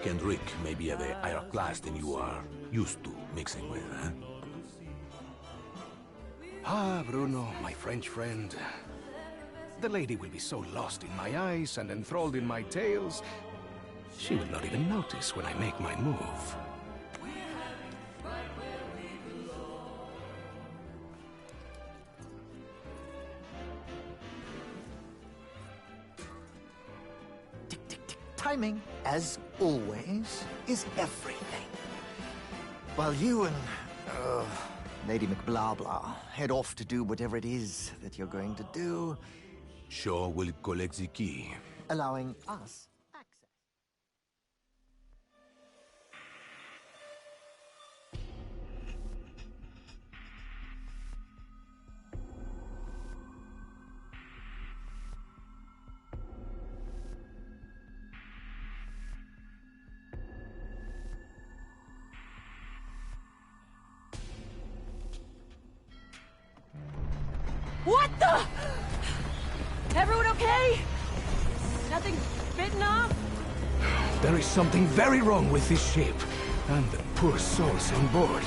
Nick and Rick may be of a higher class than you are used to mixing with, huh? Ah, Bruno, my French friend. The lady will be so lost in my eyes and enthralled in my tales, she will not even notice when I make my move. Timing, as always, is everything. While you and Lady McBlahblah head off to do whatever it is that you're going to do, Shaw will collect the key. allowing us access. What the? Everyone okay? Nothing bitten off? There is something very wrong with this ship, and the poor souls on board.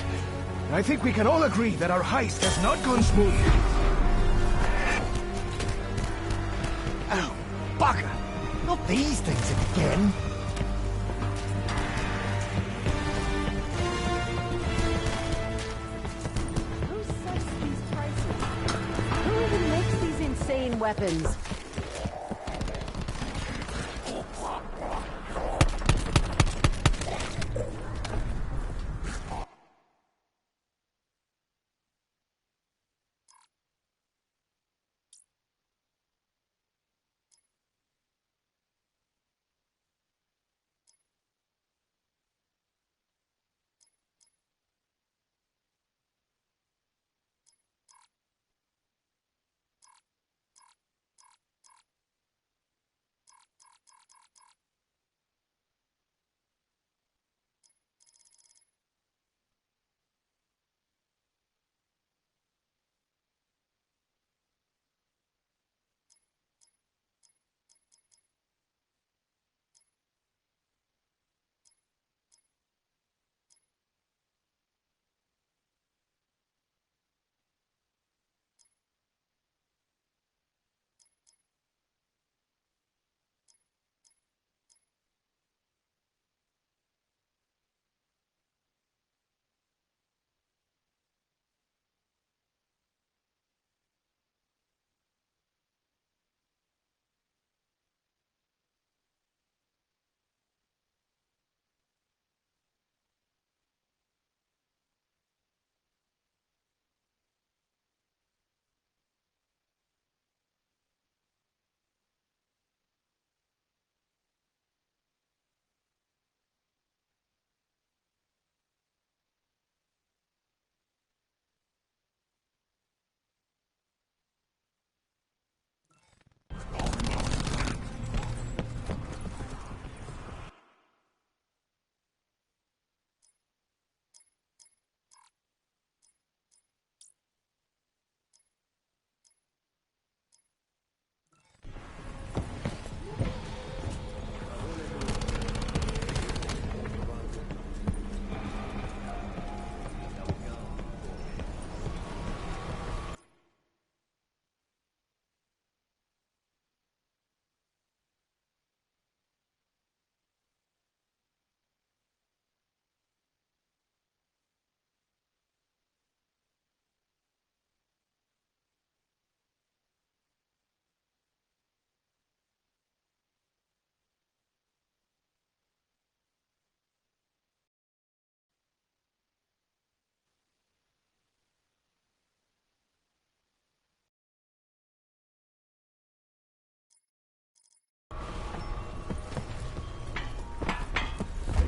I think we can all agree that our heist has not gone smoothly. Oh, bugger! Not these things again! Who sets these prices? Who even makes these insane weapons?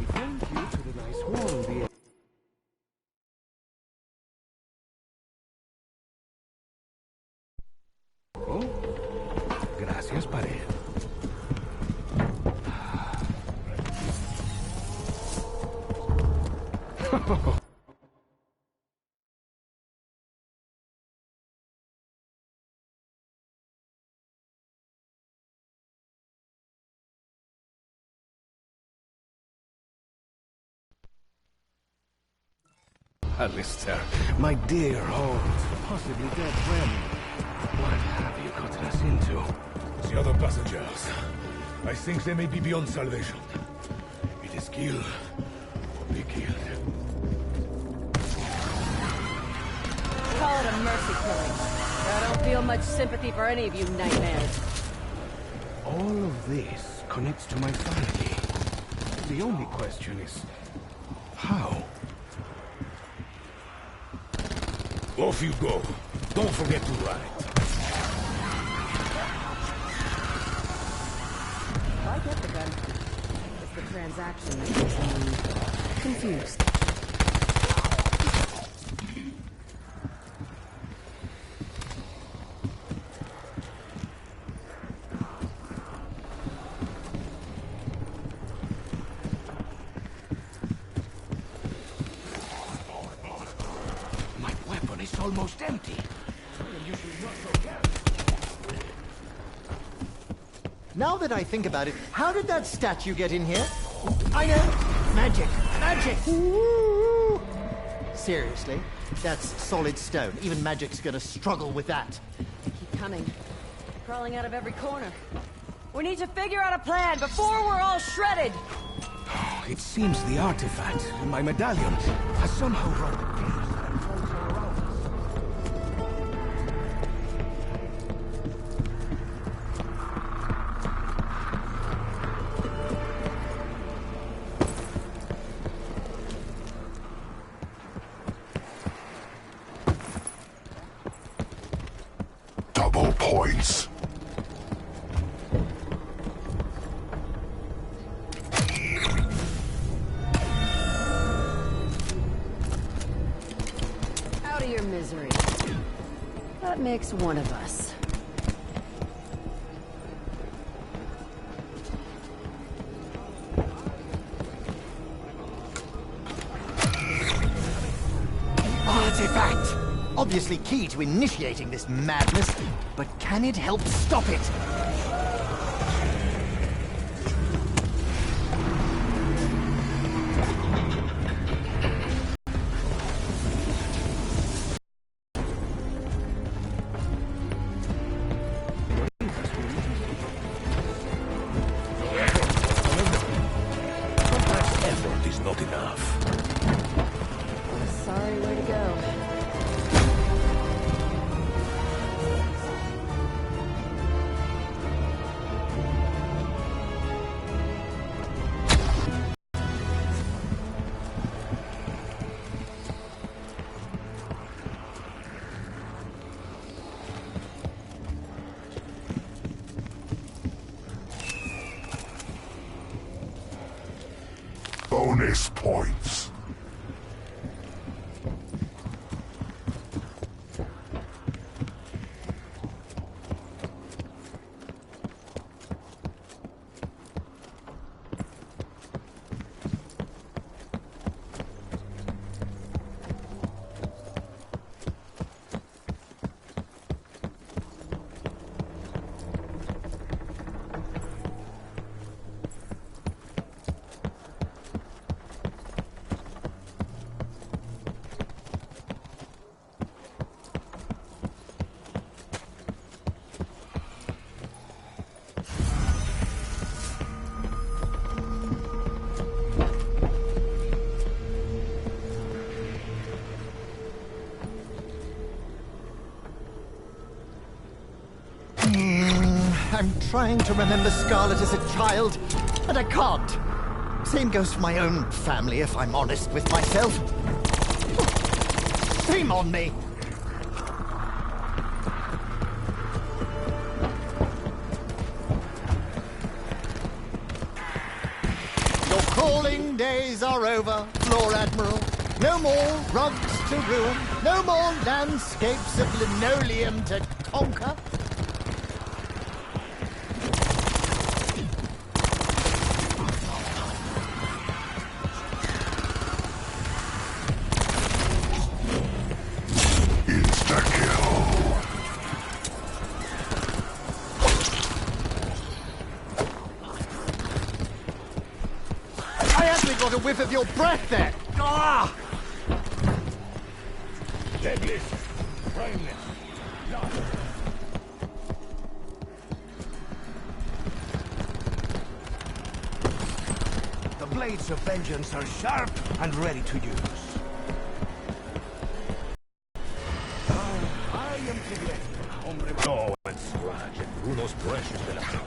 Thank you to the nice wall, Oh, gracias, pared. Alistair, my dear old, possibly dead friend. What have you gotten us into? The other passengers. I think they may be beyond salvation. It is kill or be killed. Call it a mercy killing. I don't feel much sympathy for any of you nightmares. All of this connects to my family. The only question is, how? Off you go. Don't forget to write. I get the gun. It's the transaction that makes me confused. My weapon is almost empty. Now that I think about it, how did that statue get in here? I know! Magic! Magic! Ooh. Seriously? That's solid stone. Even magic's gonna struggle with that. Keep coming. Crawling out of every corner. We need to figure out a plan before we're all shredded! It seems the artifact, my medallion, has somehow brought peace and closure around us. Double points. Out of your misery. That makes one of us. Artifact! Obviously key to initiating this madness, but can it help stop it? Sometimes effort is not enough. Sorry, way to go. Bonus points. I'm trying to remember Scarlet as a child, and I can't. Same goes for my own family, if I'm honest with myself. Shame on me! Your crawling days are over, Lord Admiral. No more rugs to ruin, no more landscapes of linoleum to conquer. I actually got a whiff of your breath there. Ah! Legless, brainless, lifeless. The blades of vengeance are sharp and ready to use. I am to blame, hombre. No and scratch and Bruno's precious de la paz.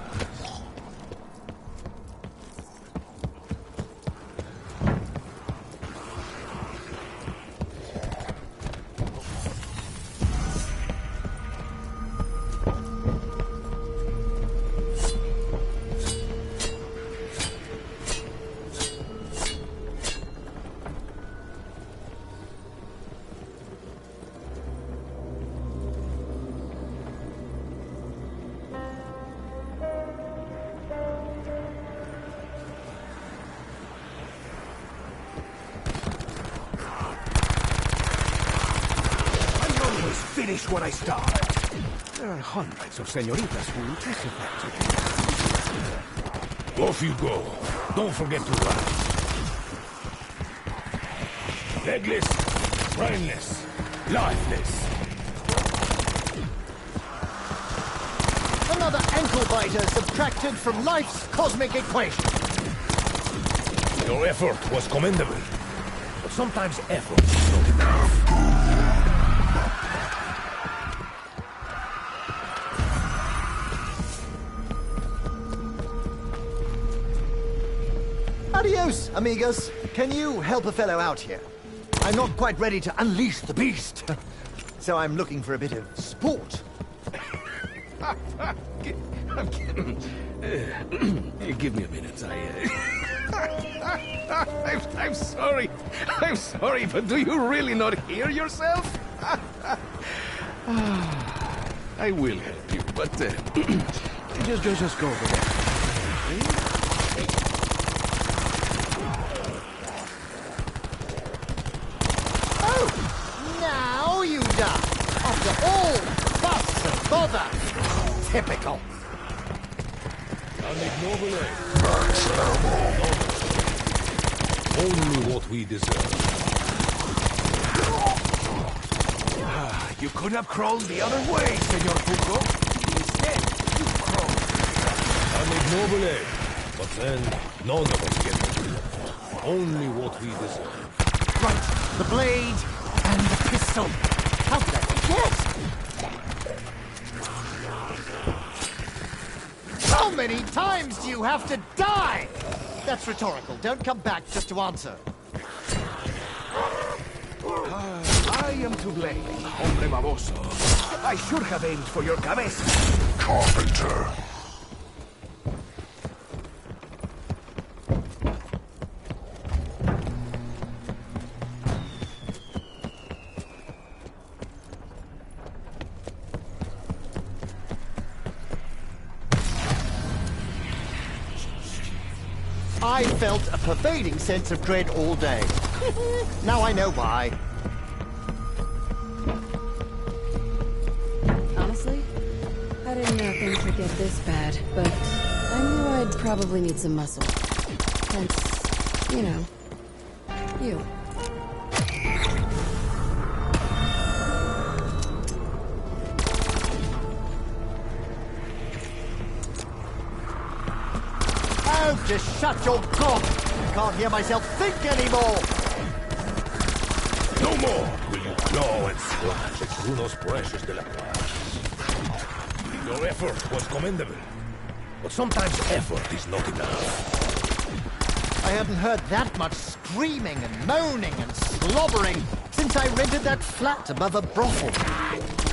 Finish what I start. There are hundreds of senoritas who will testify to Off you go. Don't forget to run. Legless, brainless, lifeless. Another ankle biter subtracted from life's cosmic equation. Your effort was commendable, but sometimes effort is not enough. Adios, amigos. Can you help a fellow out here? I'm not quite ready to unleash the beast. So I'm looking for a bit of sport. I'm kidding. Give me a minute. I'm sorry. I'm sorry, but do you really not hear yourself? I will help you, but just go over there. Now you done. After all fuss and bother. Typical. Only what we deserve. You could have crawled the other way, Senor Fugo. Instead, you crawled. Amignobile. But then, none of us get it. Only what we deserve. Right, the blade and the pistol. How did I forget? How many times do you have to die? That's rhetorical. Don't come back just to answer. I am to blame, hombre baboso. I should have aimed for your cabeza. Carpenter. I felt a pervading sense of dread all day. Now I know why. Honestly, I didn't know things would get this bad, but I knew I'd probably need some muscle. Hence, you know, you. Oh, just shut your gob! I can't hear myself think anymore! No more will you claw and scratch at Bruno's precious de la paz. Your effort was commendable, but sometimes effort is not enough. I hadn't heard that much screaming and moaning and slobbering since I rented that flat above a brothel.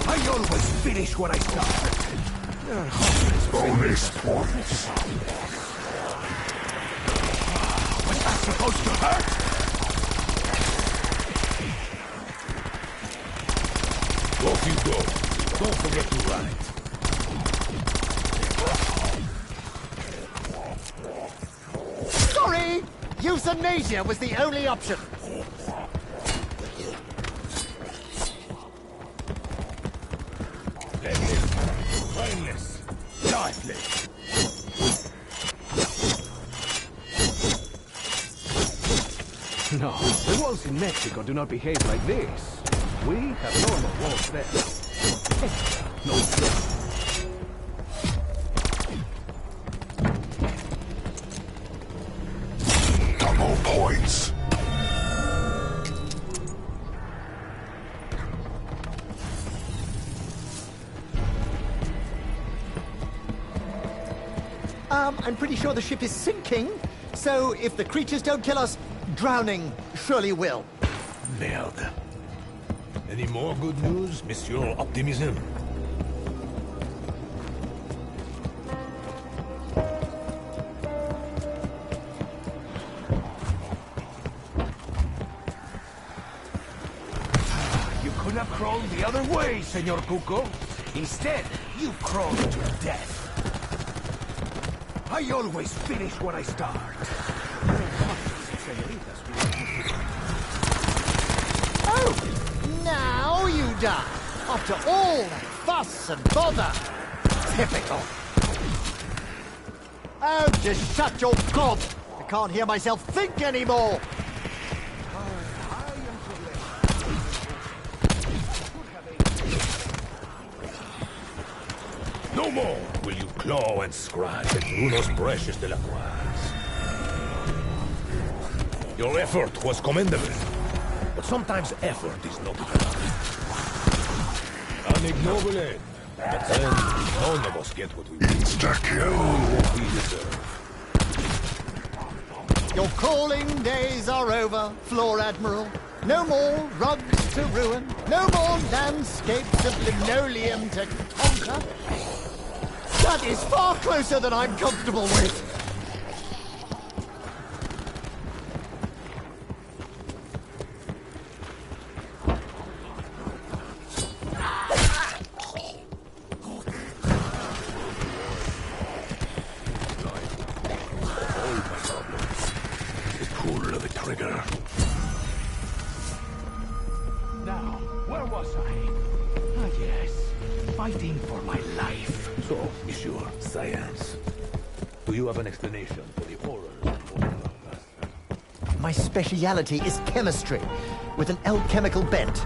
I always finish what I start. There are hundreds of Bonus points. Was that supposed to hurt? Off you go. Don't forget to run it. Sorry! Euthanasia was the only option. Legless, brainless, lifeless. No, the walls in Mexico do not behave like this. We have normal walls there. No stress. Double points. I'm pretty sure the ship is sinking, so if the creatures don't kill us, drowning surely will. Merde. Any more good news, Monsieur Optimism? You could have crawled the other way, Senor Cuco. Instead, you crawled to death. I always finish when I start. Oh! Now you die! After all that fuss and bother! Typical! Oh, just shut your gob! I can't hear myself think anymore! No more will you claw and scratch at unos precious de la Croix. Your effort was commendable, but sometimes effort is not enough. An ignoble end, but then none of us get what we want. Insta-kill. What we deserve. Your calling days are over, Floor Admiral. No more rugs to ruin, no more landscapes of linoleum to conquer. That is far closer than I'm comfortable with. All my problems. The pull of a trigger. Now, where was I? Ah, yes. Fighting for my life. So, Monsieur, science. Do you have an explanation for the oral and molecular factor? My speciality is chemistry, with an alchemical bent.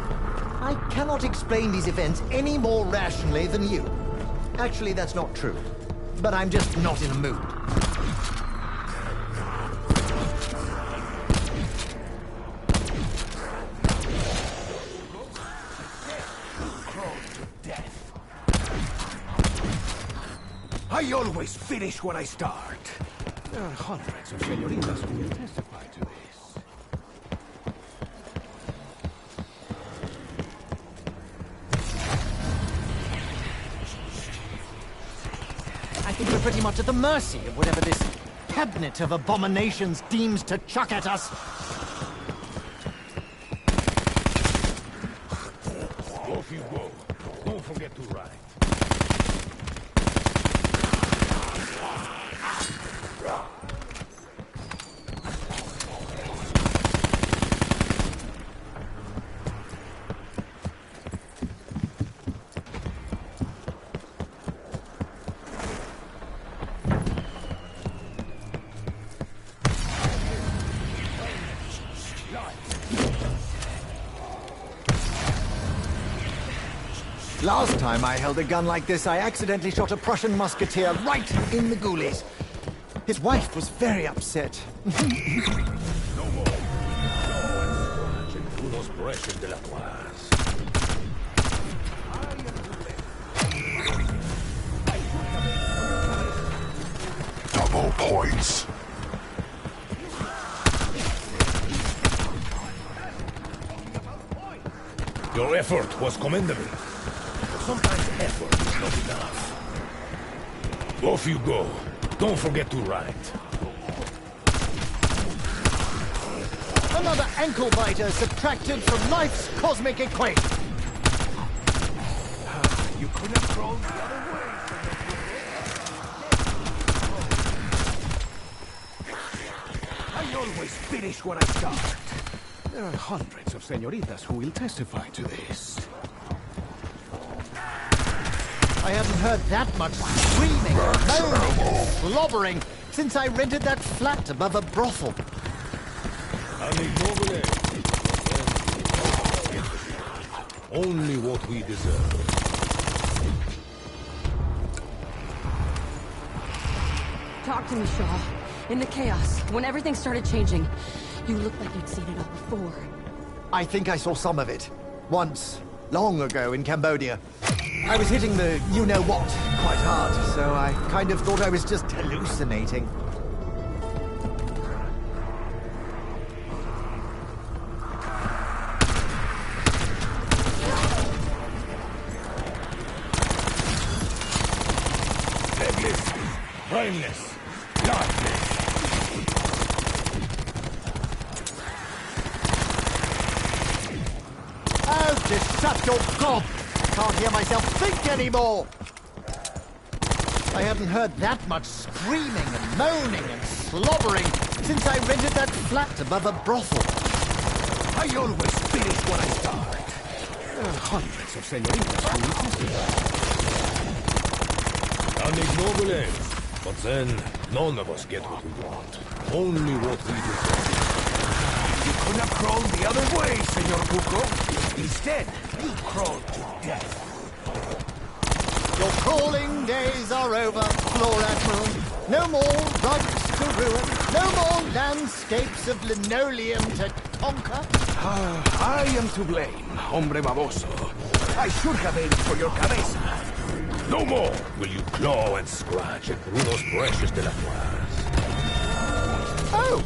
I cannot explain these events any more rationally than you. Actually, that's not true. But I'm just not in the mood. I always finish when I start. There are hundreds of senoritas who will testify to this. I think we're pretty much at the mercy of whatever this cabinet of abominations deems to chuck at us. Off you go. Don't forget to write. Last time I held a gun like this, I accidentally shot a Prussian musketeer right in the ghoulies. His wife was very upset. No more. Claw and scratch at unos precious de la Croix. Double points. Your effort was commendable. But sometimes effort is not enough. Off you go. Don't forget to write. Another ankle biter subtracted from life's cosmic equation. You could have crawled the other way. I always finish when I start. There are hundreds of senoritas who will testify to this. I haven't heard that much screaming, moaning, slobbering since I rented that flat above a brothel. An ignoble end. Only what we deserve. Talk to me, Shaw. In the chaos, when everything started changing, you looked like you'd seen it all before. I think I saw some of it. Once, long ago in Cambodia. I was hitting the you-know-what quite hard, so I kind of thought I was just hallucinating. Legless, brainless, lifeless. Oh, just shut your gob! Can't hear myself think anymore! I haven't heard that much screaming and moaning and slobbering since I rented that flat above a brothel. I always finish what I start. There are hundreds of senoritas who will An ignoble ends, but then none of us get what we want. Only what we deserve. You could have crawled the other way, Senor Cuco. Instead, you crawled to death. Your crawling days are over, Lord Admiral. No more rugs to ruin, no more landscapes of linoleum to conquer. I am to blame, hombre baboso. I should have aimed for your cabeza. No more will you claw and scratch at Bruno's precious de la Croix. Oh,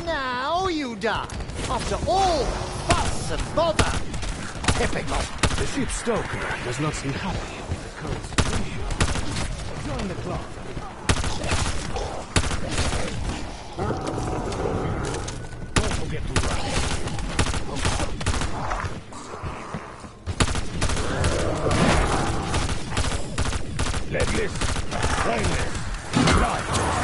now you die. After all the fuss and bother. Typical. The ship's stoker does not seem happy with the current situation. Join the club. Don't forget to ride. Legless, brainless, lifeless.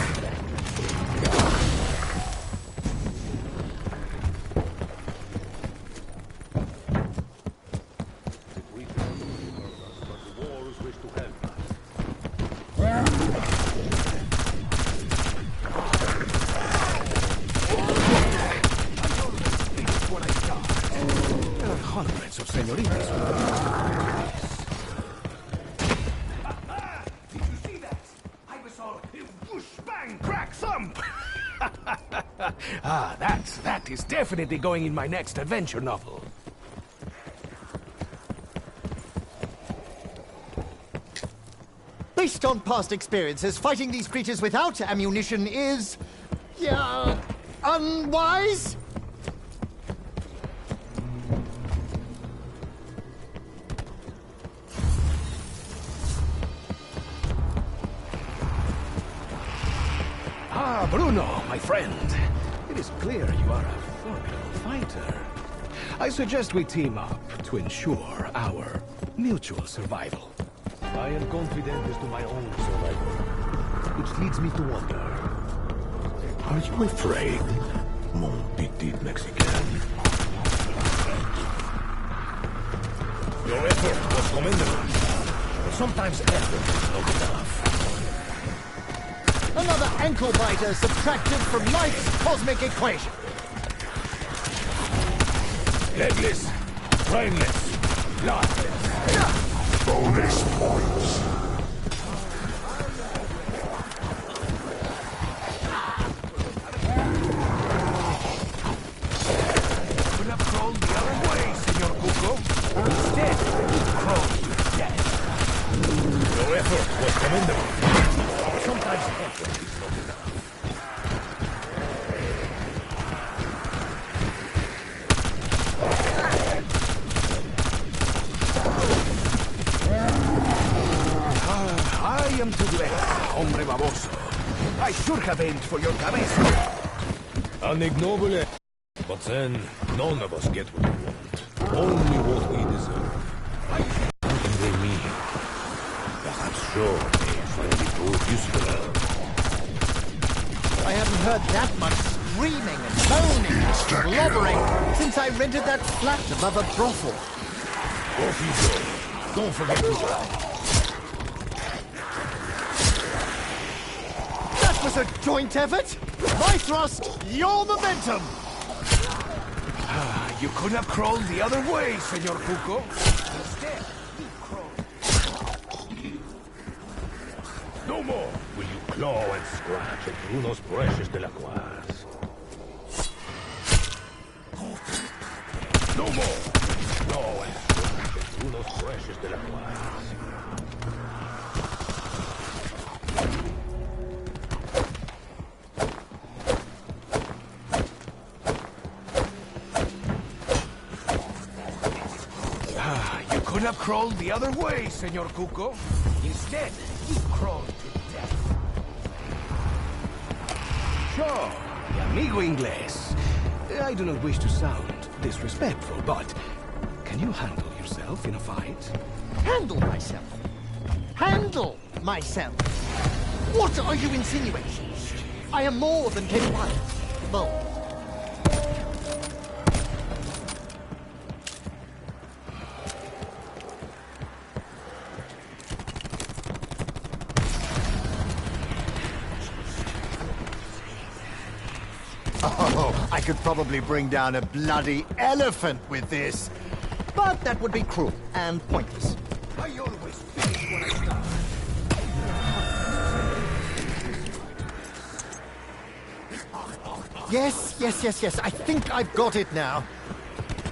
Hundreds of senoritas. Did you see that? I was all whoosh, bang, crack, thump. That is definitely going in my next adventure novel. Based on past experiences, fighting these creatures without ammunition is... yeah... unwise? Ah, Bruno, my friend. It is clear you are a formidable fighter. I suggest we team up to ensure our mutual survival. I am confident as to my own survival, which leads me to wonder. Are you afraid, mon petit Mexican? Your effort was commendable, but sometimes effort is not enough. Another ankle biter subtracted from life's cosmic equation. Legless, brainless, lifeless. Bonus points. Could have crawled the other way, Senor Cuco. Instead, you crawled to death. Your effort was commendable. Sometimes effort is not enough. I am to blame, hombre baboso. I should have aimed for your cabeza. An ignoble end, but then none of us get what we want. Only what we deserve. What can they mean? Perhaps sure they find it prove useful. I haven't heard that much screaming and moaning and slobbering since I rented that flat above a brothel. Off you go. Don't forget to ride. That was a joint effort. My thrust, your momentum. You could have crawled the other way, Senor Cuco. Instead, you crawled. No more will you claw and scratch at Bruno's precious Delacroix. No more claw and scratch at Bruno's precious Delacroix. You could have crawled the other way, Senor Cuco. Instead, you crawled to death. Sure, mi amigo inglés. I do not wish to sound disrespectful, but can you handle yourself in a fight? Handle myself. Handle myself. What are you insinuating? I am more than capable. Oh, I could probably bring down a bloody elephant with this. But that would be cruel and pointless. I always finish when I start. Yes. I think I've got it now.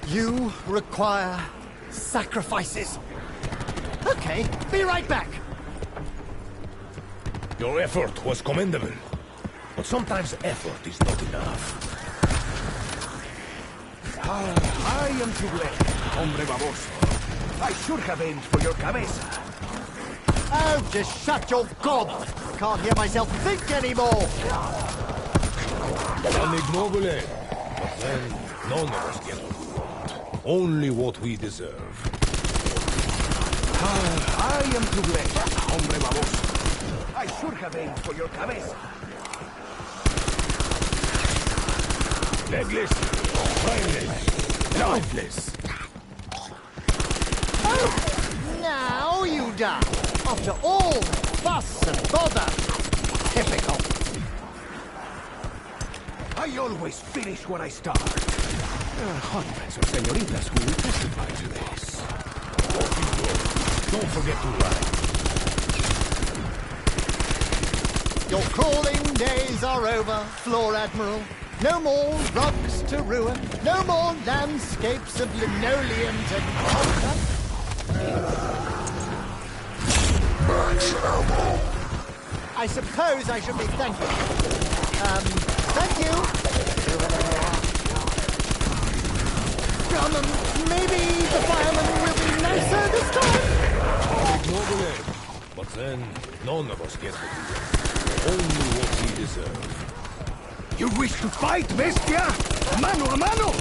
You require sacrifices. Okay, be right back. Your effort was commendable. But sometimes effort is not enough. I am to blame, hombre baboso. I should have aimed for your cabeza. Oh, just shut your gob. I can't hear myself think anymore. An ignoble, but then none of us get what we want. Only what we deserve. I am to blame, hombre baboso. I should have aimed for your cabeza. Legless, brainless, lifeless. Oh, now you die. After all the fuss and bother. Typical. I always finish when I start. Hundreds of senoritas who will testify to this. Don't forget to write. Your crawling days are over, Floor Admiral. No more rocks to ruin. No more landscapes of linoleum to conquer. Max ammo. I suppose I should be thanking you. Thank you. Maybe the fireman will be nicer this time. Ignoble, but then none of us get what we want. Only what we deserve. You wish to fight, bestia? Mano a mano!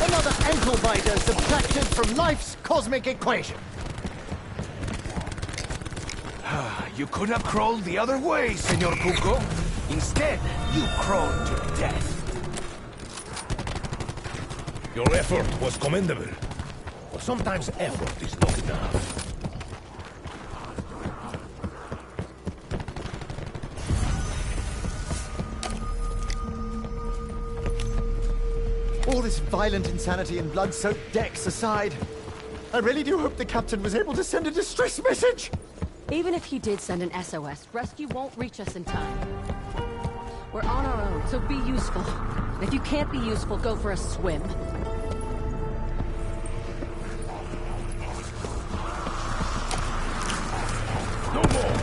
Another ankle biter subtracted from life's cosmic equation. You could have crawled the other way, Senor Cuco. Instead, you crawled to death. Your effort was commendable. But sometimes effort is not enough. All this violent insanity and blood-soaked decks aside, I really do hope the captain was able to send a distress message. Even if he did send an SOS, rescue won't reach us in time. We're on our own, so be useful. If you can't be useful, go for a swim. No more.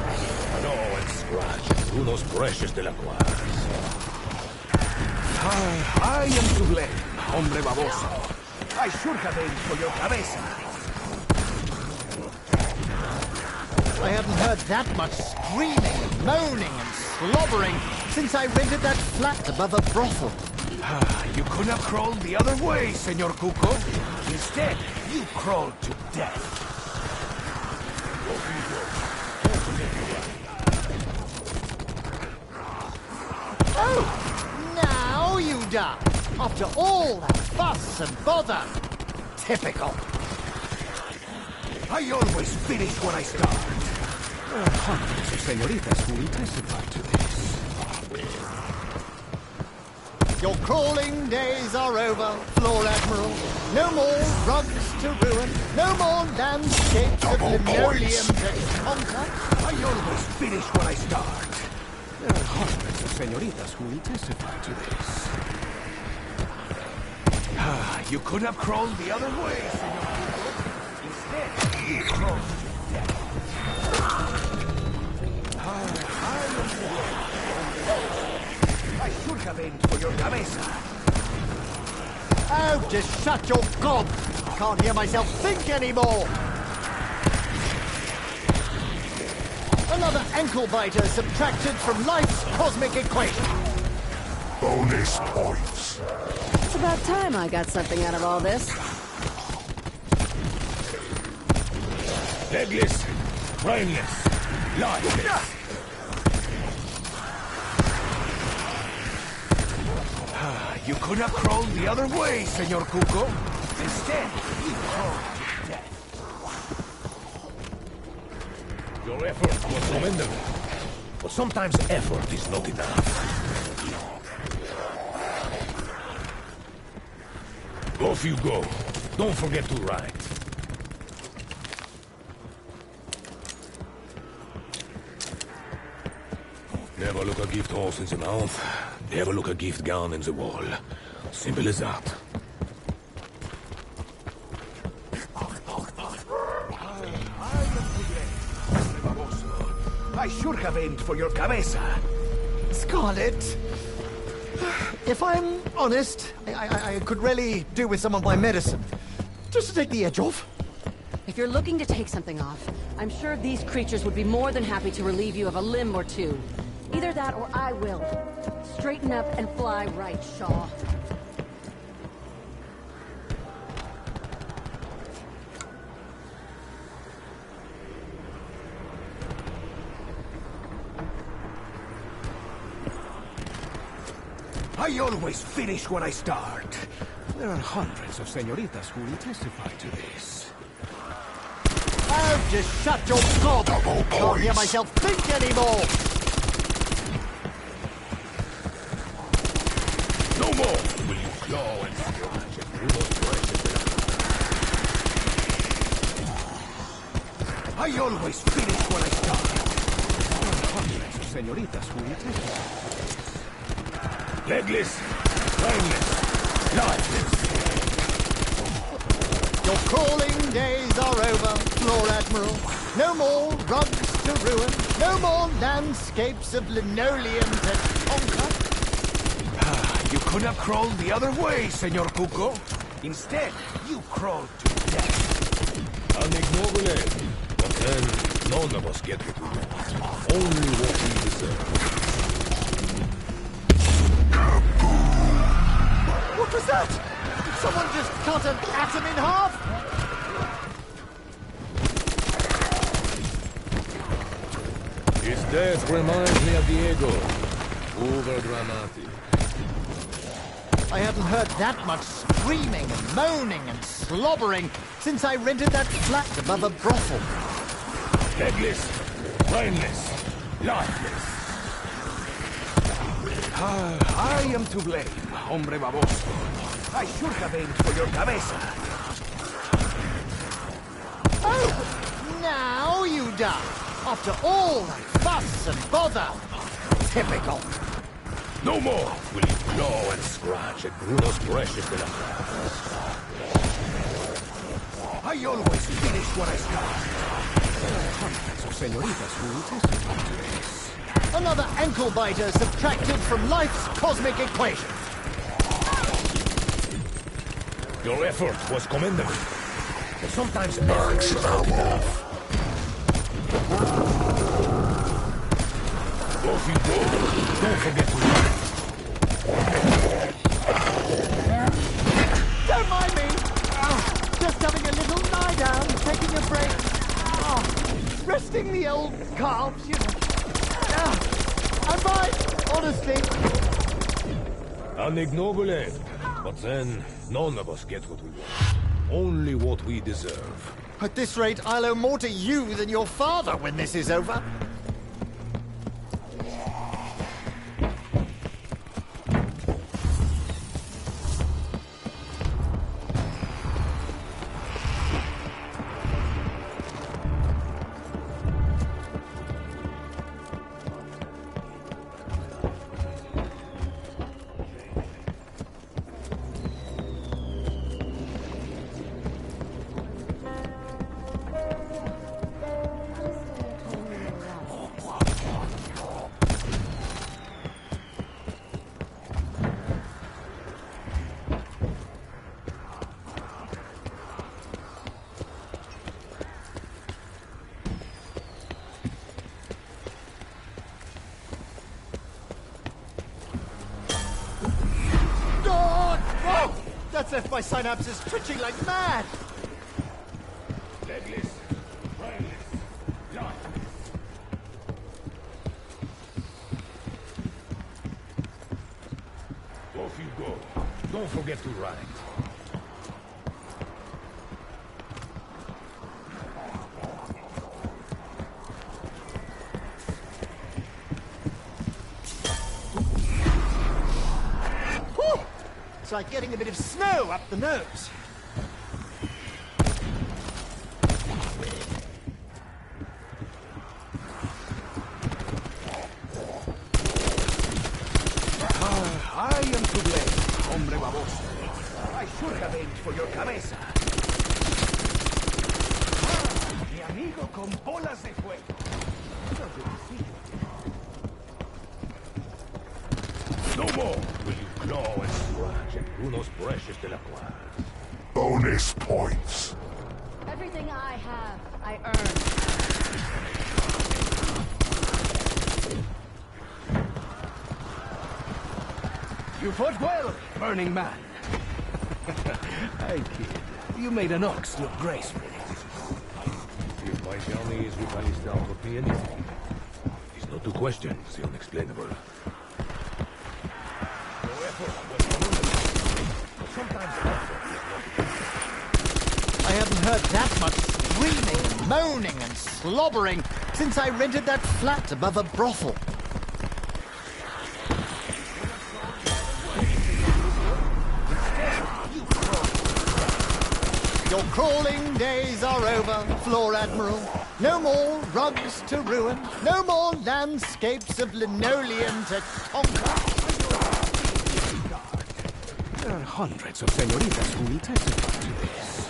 No, and scratch Bruno's precious Delacroix. I am to blame, hombre baboso. I should have aimed for your cabeza. I hadn't heard that much screaming, moaning, and slobbering since I rented that flat above a brothel. You could have crawled the other way, Senor Cuco. Instead, you crawled to death. Oh! Now you die! After all that fuss and bother! Typical. I always finish when I start. Hundreds of senoritas who will testify to this. Your crawling days are over, Floor Admiral. No more rugs to ruin, no more landscapes of linoleum to conquer. I always finish what I start. There are hundreds of senoritas who will testify to this. You could have crawled the other way, senor. Instead, you crawled to death. I should have aimed for your cabeza. Oh, just shut your gob! I can't hear myself think anymore! Another ankle biter subtracted from life's cosmic equation. Bonus points. It's about time I got something out of all this. Legless, brainless, lifeless. You could have crawled the other way, Senor Cuco. Instead, you crawled to death. Your effort was commendable. But sometimes effort is not enough. Off you go. Don't forget to write. Never look a gift horse in the mouth. Never look a gift gun in the wall. Simple as that. I should have aimed for your cabeza. Scarlet, if I'm honest, I could really do with some of my medicine. Just to take the edge off. If you're looking to take something off, I'm sure these creatures would be more than happy to relieve you of a limb or two. Either that or I will. Straighten up and fly right, Shaw. I always finish what I start. There are hundreds of senoritas who will testify to this. Oh, just shut your gob! Can't hear myself think anymore! No more will you claw and scratch and through those branches. I always finish what I start. There are hundreds of senoritas who will testify. Legless, brainless, lifeless. Your crawling days are over, Floor Admiral. No more rugs to ruin, no more landscapes of linoleum to conquer. You could have crawled the other way, Senor Cuco. Instead, you crawled to death. Unignobile. But then, none of us get what we want. Only what we deserve. What was that? Did someone just cut an atom in half? His death reminds me of Diego. Over-dramatic. I hadn't heard that much screaming and moaning and slobbering since I rented that flat above a brothel. Legless, brainless, lifeless. I am to blame, hombre baboso. I should have aimed for your cabeza. Oh, now you die. After all that fuss and bother. Typical. No more will you claw and scratch at Bruno's precious de la Croix. I always finish what I start. There are hundreds of senoritas who will testify to this. Another ankle biter subtracted from life's cosmic equation. Your effort was commendable. But sometimes Max ammo. off you go. Don't forget to write. Don't mind me. Just having a little lie down, taking a break. Resting the old calves, you know. I'm fine, honestly. Unignobile. But then, none of us get what we want. Only what we deserve. At this rate, I'll owe more to you than your father when this is over. That's left my synapses twitching like mad. Legless, brainless, done. Off you go. Don't forget to write. Whew. It's like getting a bit of snow up the nose. I am to blame, hombre baboso. I should have aimed for your cabeza. Mi amigo con bolas de fuego. So good to see you. No more will you claw and scratch at Bruno's precious de la Croix. Bonus points. Everything I have, I earned. You fought well, Burning Man. I kid. You made an ox look graceful. If my journey is with Alistair taught me anything, it's not to question the unexplainable. No effort was commendable, but sometimes effort is not. I haven't heard that much screaming and moaning and slobbering since I rented that flat above a brothel. Your crawling days are over, Floor Admiral. No more rugs to ruin, no more landscapes of linoleum to conquer. There are hundreds of senoritas who will testify to this.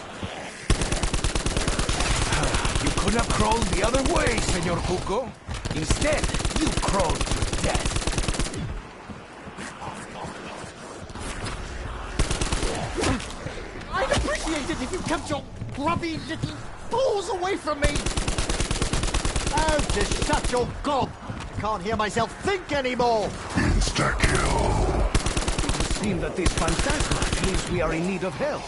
You could have crawled the other way, Senor Cuco. Instead, you crawled to death. I'd appreciate it if you kept your grubby little paws away from me. Oh, just shut your gob. I can't hear myself think anymore. Insta-kill. It would seem that this phantasma means we are in need of help.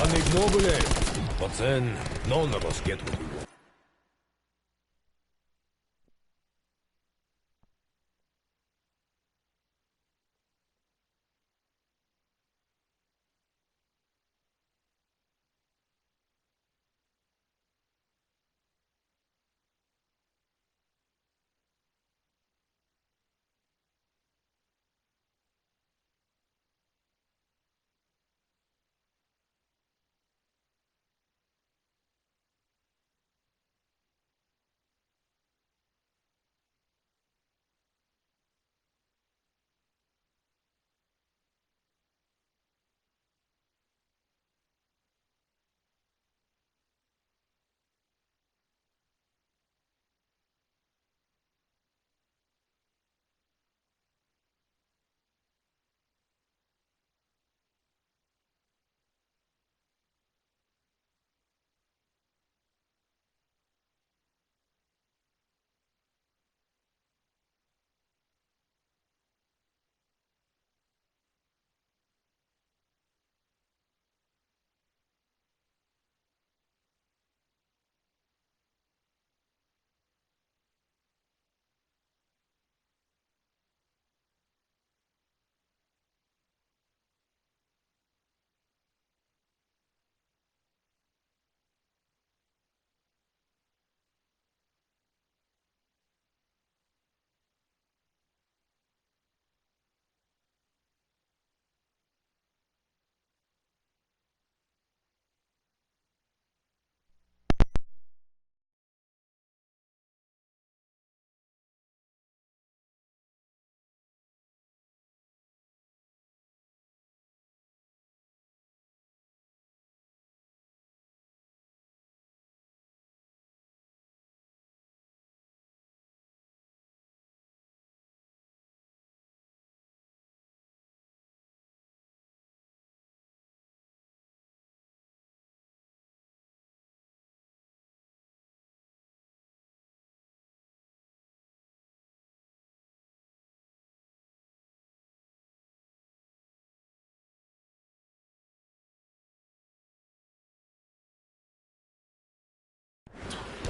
An ignobile, but then none of us get what we want.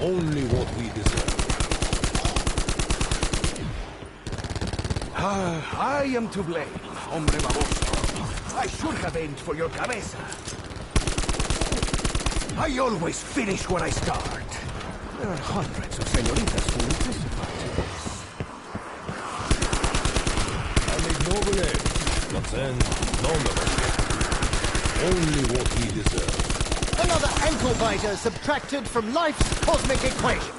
Only what we deserve. I am to blame, hombre baboso. I should have aimed for your cabeza. I always finish when I start. There are hundreds of señoritas who will testify to this. I make no blame, but then none of us get it. Only what we deserve. Another ankle biter subtracted from life's cosmic equation.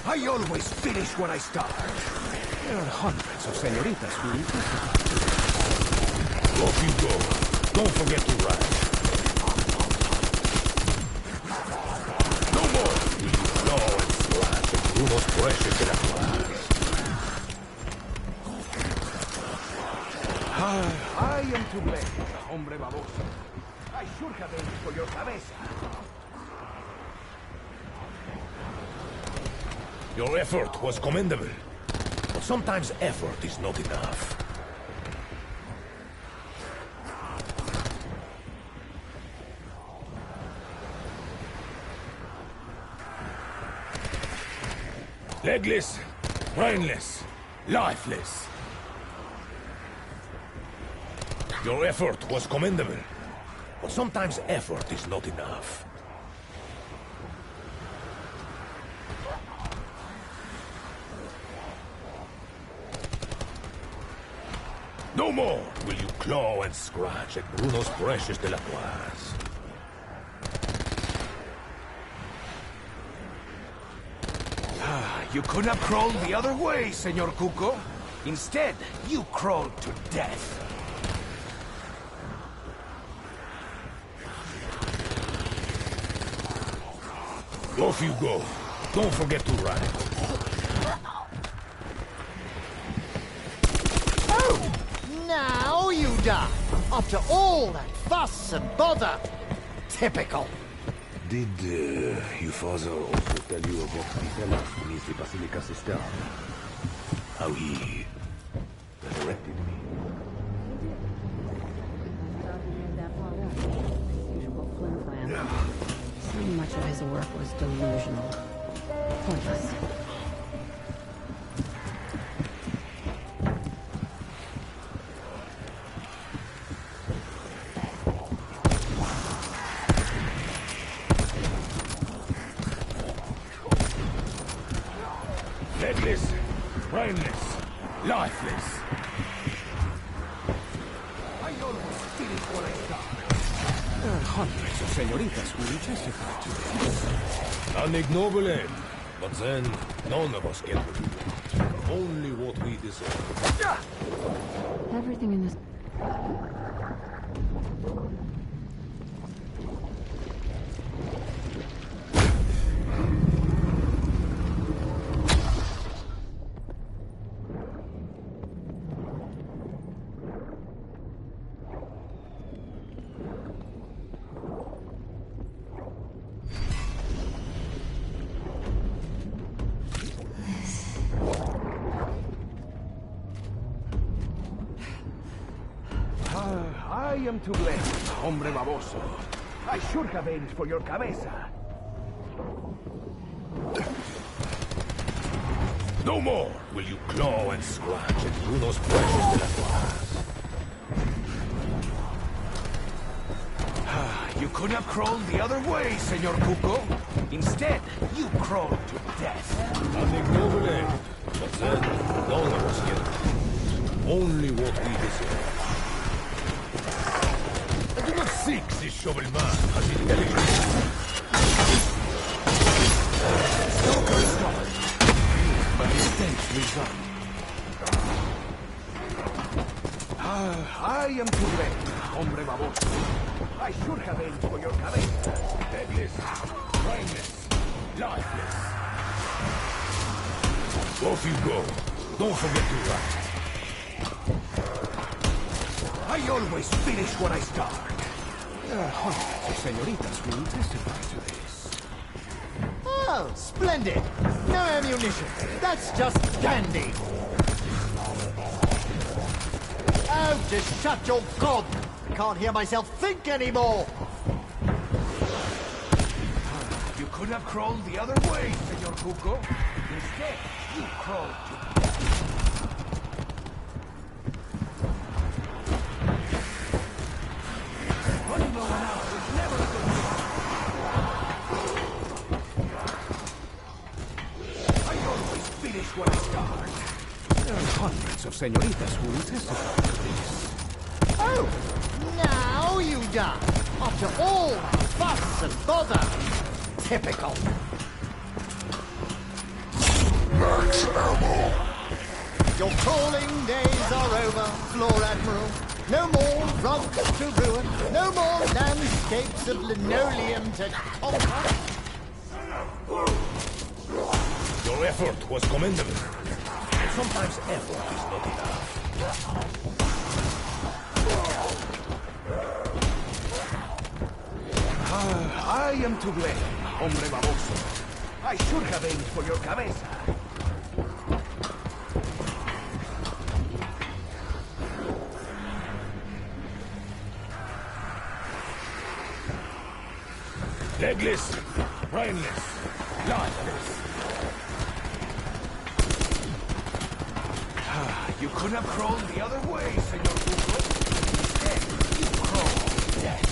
I always finish when I start. There are hundreds of señoritas who will testify to this. Off you go. Don't forget to ride. No more will you claw and slash at Bruno's precious de la Paz. I am to blame, hombre baboso. I should have aimed for your cabeza. Your effort was commendable, but sometimes effort is not enough. Legless, brainless, lifeless. Your effort was commendable, but sometimes effort is not enough. No more will you claw and scratch at Bruno's precious de la Paz. You could have crawled the other way, Señor Cuco. Instead, you crawled to death. Off you go. Don't forget to ride. Oh! Now you die! After all that fuss and bother. Typical. Did your father also tell you about the fella who needs the Basilica Sister? How he resurrected me? So much of his work was delusional. Pointless. Legless, brainless, lifeless. I always finish when I start. There are hundreds of señoritas who will testify to this. An ignoble end, but then none of us get what we want. Only what we deserve. Everything in this... I am to blame, hombre baboso. I should have aimed for your cabeza. No more will you claw and scratch at Bruno's precious de la Paz. You could have crawled the other way, Señor Cuco. Instead, you crawled to death. An ignoble end, but then none of us get it. Only what we deserve. I do not seek this shovel man as intelligence. Stalker is gone, but his stench lives on. I am to blame, hombre baboso. I should have aimed for your cabeza. Deadless, brainless, lifeless. Off you go. Don't forget to ride. I always finish when I start. There are hundreds of señoritas who will testify to this. Oh, splendid. No ammunition. That's just dandy. Oh, just shut your gob. I can't hear myself think anymore. You could could have crawled the other way, Senor Cuco. Instead, you crawled to death. Running no one out is never a good thing. I always finish when I start. There are hundreds of senoritas who will testify to this. Oh, now you done. After all that fuss and bother. Typical. Max ammo. Your crawling days are over, Floor Admiral. No more rugs to ruin. No more landscapes of linoleum to conquer. Your effort was commendable. But sometimes effort is not enough. I am to blame, hombre baboso. I should have aimed for your cabeza. Legless, brainless, lifeless. You could have crawled the other way, Senor Cuco. Instead, you crawled to death.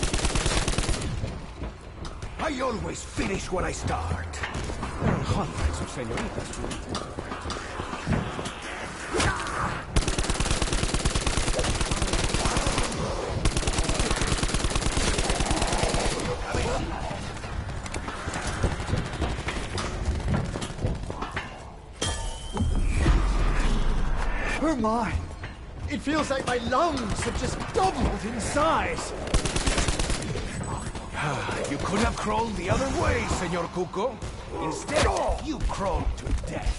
I always finish when I start. There are hundreds of senoritas who... Oh my! It feels like my lungs have just doubled in size. You could have crawled the other way, Senor Cuco. Instead, you crawled to death.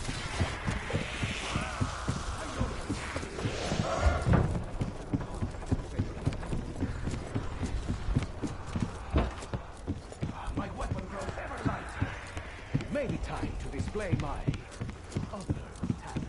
My weapon grows ever lighter. It may be time to display my other talents.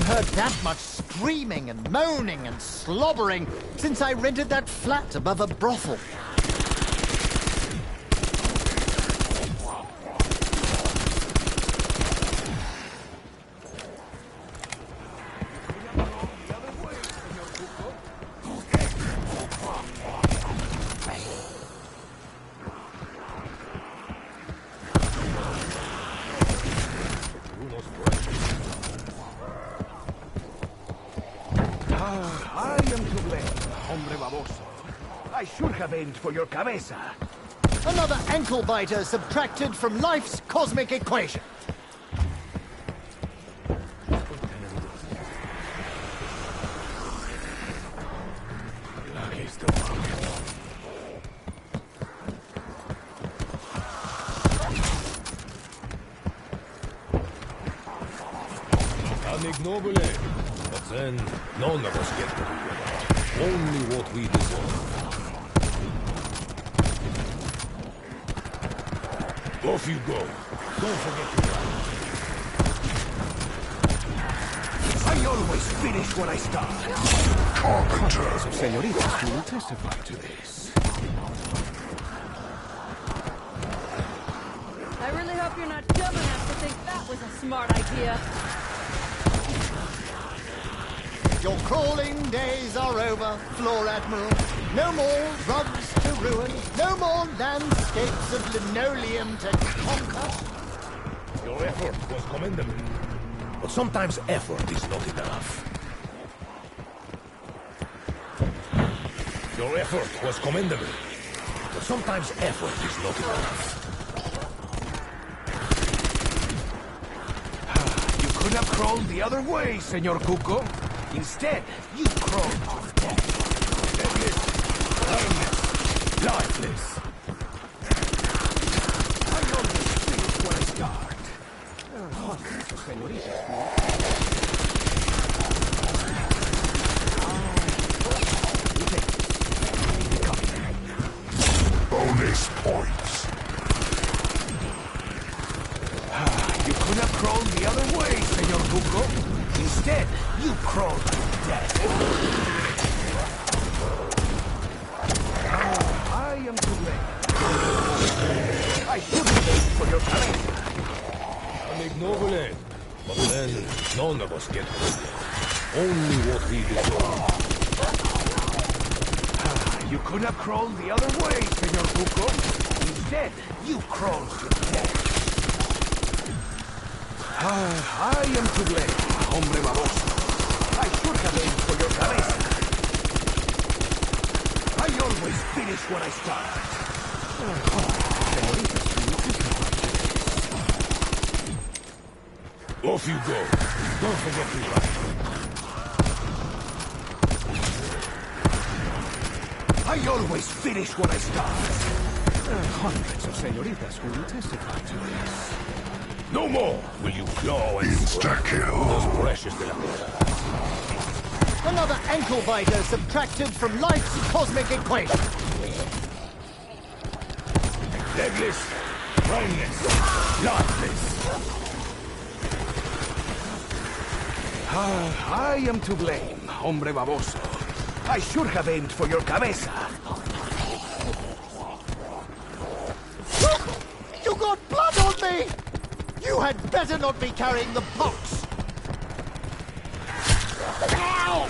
Heard that much screaming and moaning and slobbering since I rented that flat above a brothel. I am to blame, hombre baboso. I should have aimed for your cabeza. Another ankle biter subtracted from life's cosmic equation. Ignobile. But then, none of us get to do it. Only what we deserve. Off you go. Don't forget to run. I always finish what I start. Carpenter. Some senoritas who will testify to this. I really hope you're not dumb enough to think that was a smart idea. Your crawling days are over, Floor Admiral. No more drugs to ruin, no more landscapes of linoleum to conquer. Your effort was commendable. But sometimes effort is not enough. Your effort was commendable. But sometimes effort is not enough. You could have crawled the other way, Senor Cuco. Instead, you crawled off death. Deadless, brainless, lifeless. I always finish when I start. Hundreds of senoritas. Bonus points. You could have crawled the other way, Senor Cuco. Instead, you crawled to death. I am to blame. I should have waited for your cabeza. Ignobile. But then, none of us get hurt. Only what we deserve. You could have crawled the other way, Senor Cuco. Instead, you crawled to death. I am to blame, hombre baboso. I should have aimed for your cabeza. I always finish when I start. Off you go. Don't forget to run. I always finish when I start. Hundreds of senoritas who will testify to this. No more will you claw and Insta-kill. those precious de la tierra. Another ankle biter subtracted from life's cosmic equation. Legless, brainless, lifeless. I am to blame, hombre baboso. I should have aimed for your cabeza. Look! You got blood on me! You had better not be carrying the pox! Ow!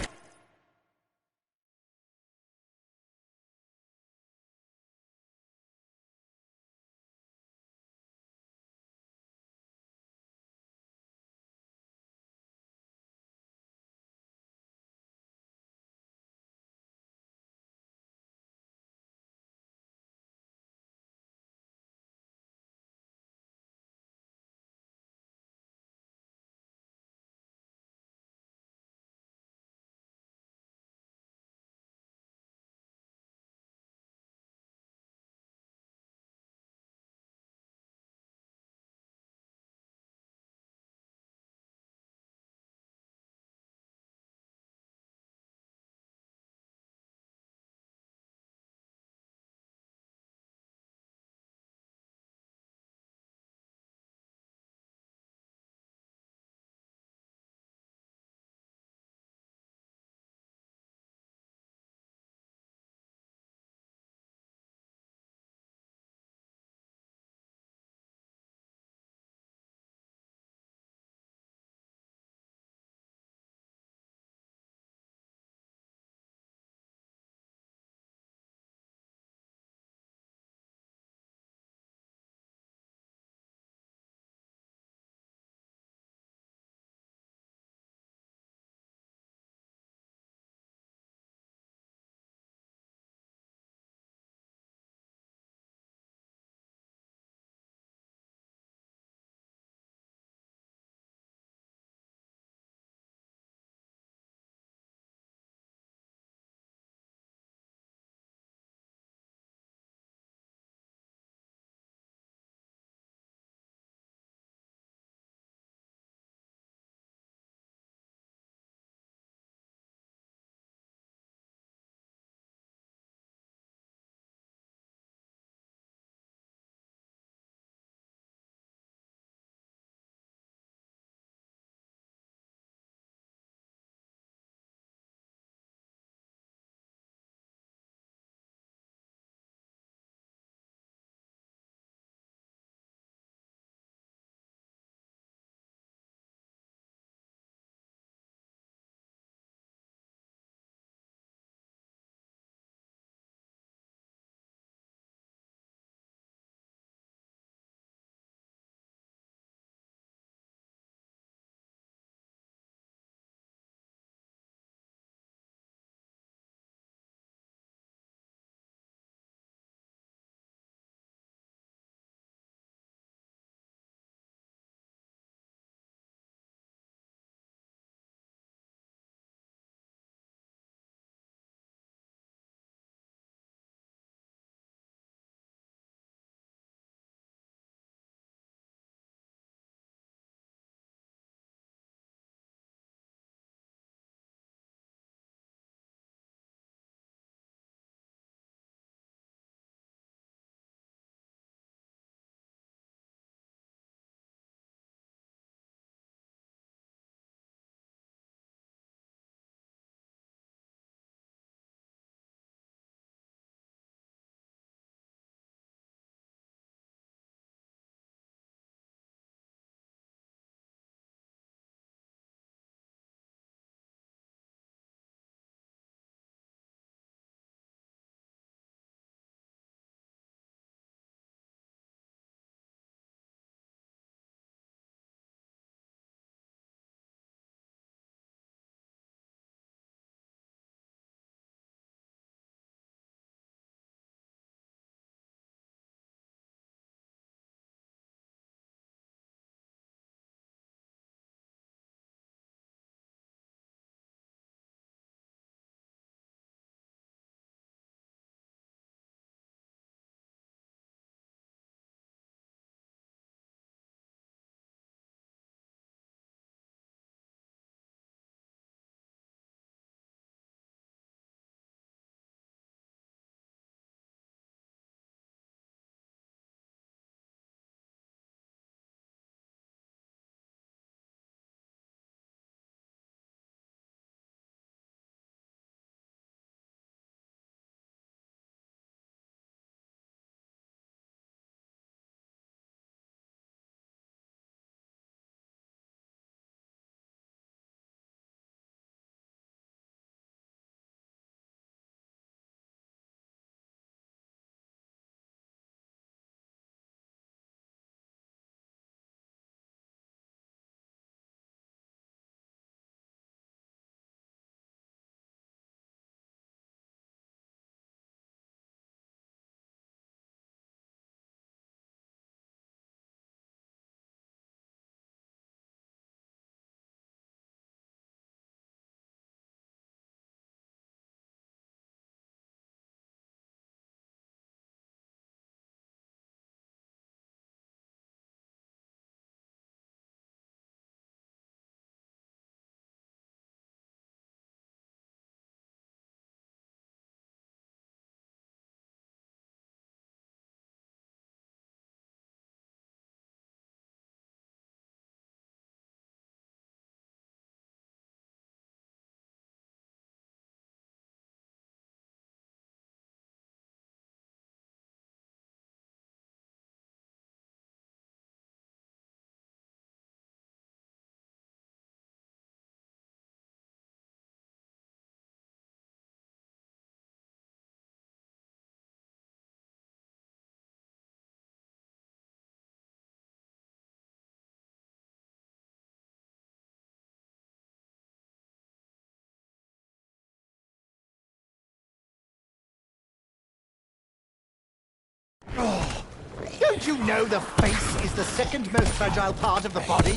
Don't you know the face is the second most fragile part of the body?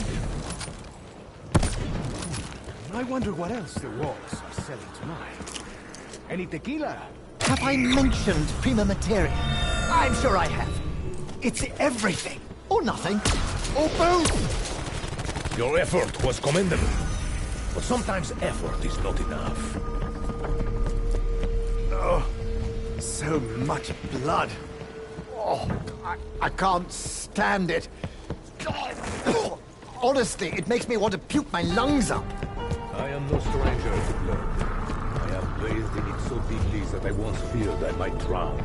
I wonder what else the walls are selling tonight. Any tequila? Have I mentioned prima materia? I'm sure I have. It's everything, or nothing, or both. Your effort was commendable. But sometimes effort is not enough. Oh, so much blood. Oh, I can't stand it. Honestly, it makes me want to puke my lungs up. I am no stranger to blood. I have bathed in it so deeply that I once feared I might drown.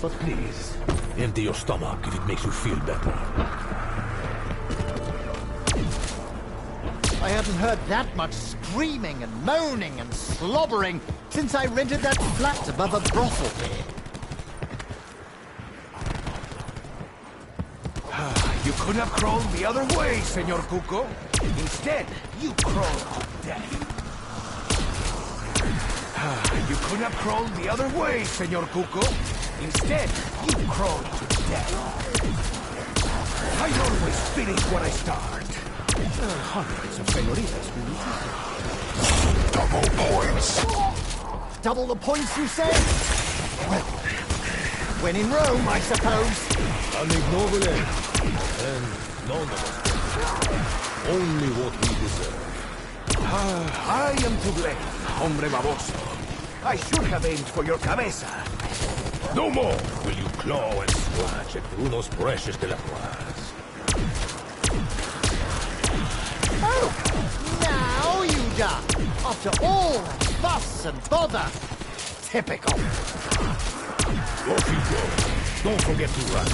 But please, empty your stomach if it makes you feel better. I haven't heard that much screaming and moaning and slobbering since I rented that flat above a brothel. You could have crawled the other way, Senor Cuco. Instead, you crawled to death. You could have crawled the other way, Senor Cuco. Instead, you crawled to death. I always finish what I start. Hundreds of senoritas will Double points. Double the points, you say? Well, when in Rome, I suppose. Amignobile. And none of us. Only what we deserve. I am to blame, hombre baboso. I should have aimed for your cabeza. No more will you claw and scratch at Bruno's precious de la Croix. Oh, now you done. After all that fuss and bother. Typical. Off you go. Don't forget to run.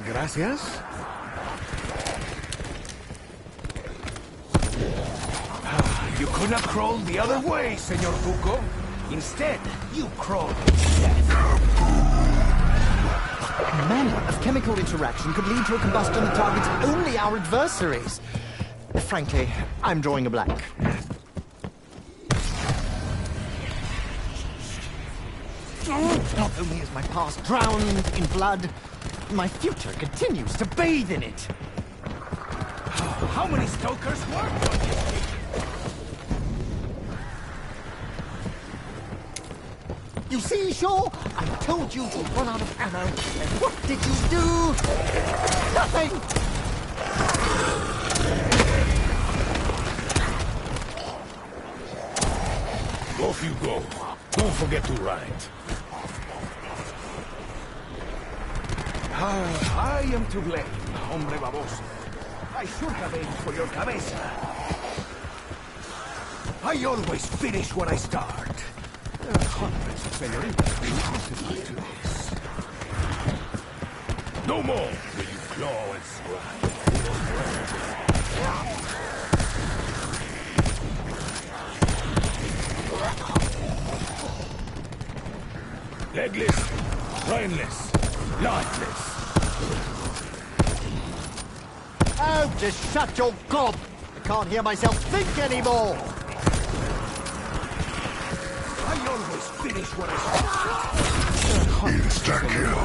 Gracias. You could have crawled the other way, Senor Cuco. Instead, you crawled to death. The manner of chemical interaction could lead to a combustion that targets only our adversaries. Frankly, I'm drawing a blank. Not only is my past drowned in blood, my future continues to bathe in it. How many stokers worked on you? You see, Shaw? I told you to run out of ammo, and what did you do? Nothing! Off you go. Don't forget to write. I am to blame, hombre baboso. I should have aimed for your cabeza. I always finish what I start. Hundreds of senoritas will testify to this. No more will you claw and scratch. Legless, brainless, lifeless. Oh, just shut your gob! I can't hear myself think anymore! I always finish what I start. Insta-kill.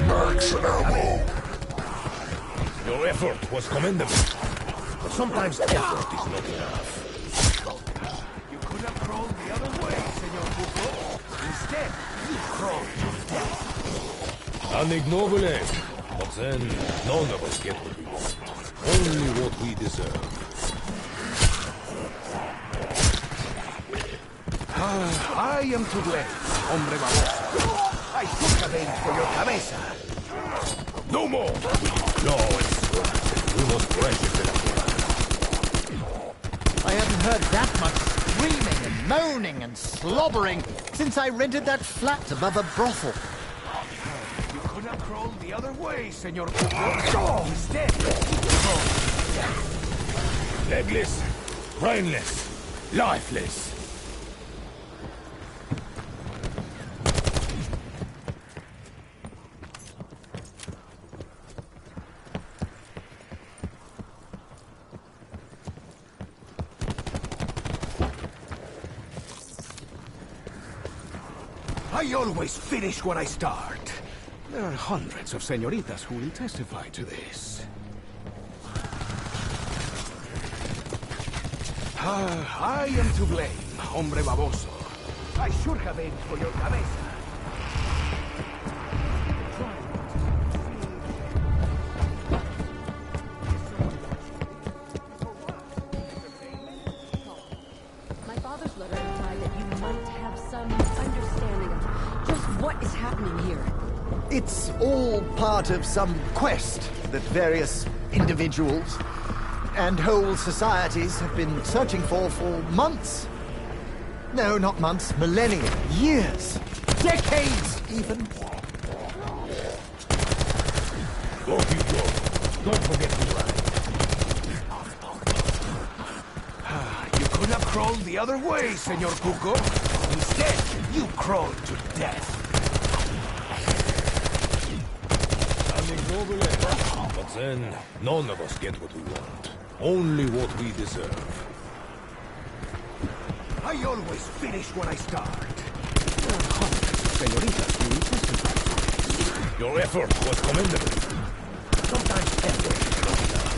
Max ammo. Your effort was commendable. But sometimes effort is not enough. You could have crawled the other way, Senor Cuco. Instead, you crawled to death. Amignobile. But then, none of us get what we want. Only what we deserve. I am to blame, hombre baboso. I should have aimed for your cabeza. No more will you claw and scratch. You must precious de la Croix. I haven't heard that much screaming and moaning and slobbering since I rented that flat above a brothel. You could have crawled the other way, Senor Cuco. Instead, you crawled to death. Legless, brainless, lifeless. I always finish what I start. There are hundreds of señoritas who will testify to this. I am to blame, hombre baboso. I should have aimed for your cabeza. My father's letter implied that you might have some understanding of just what is happening here. It's all part of some quest that various individuals and whole societies have been searching for months. No, not months, millennia, years, decades even. Go, Hugo. Don't forget to ride. You could have crawled the other way, Senor Cuco. Instead, you crawled to death. But then, none of us get what we want. Only what we deserve. I always finish what I start. There are hundreds of señoritas who will testify to this. Your effort was commendable. Sometimes effort is not enough.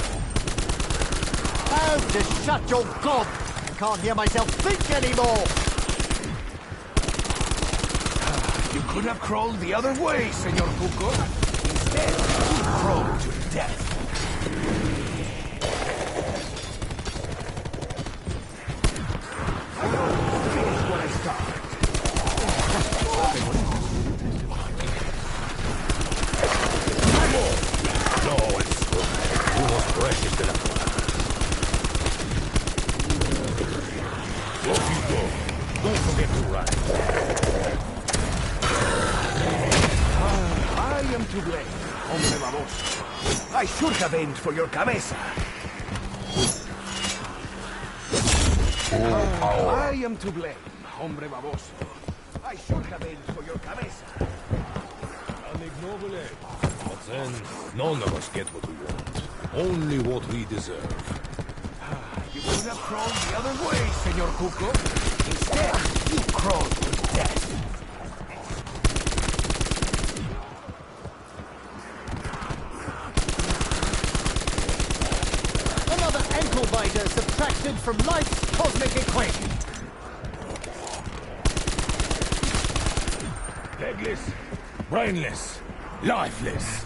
Oh, just shut your gob! I can't hear myself think anymore! You could have crawled the other way, Senor Cuco. Instead, you crawled to death. Finish what I start. No, it's unos precios de la cual. Go, Hugo. Don't forget to ride. I am to blame, hombre baboso. I should have aimed for your cabeza. I am to blame, hombre baboso. I should have aimed for your cabeza. But then, none of us get what we want. Only what we deserve. You could have crawled the other way, Senor Cuco. Instead, you crawled to death. Another ankle biter subtracted from life's cosmic equation. Legless, brainless, lifeless.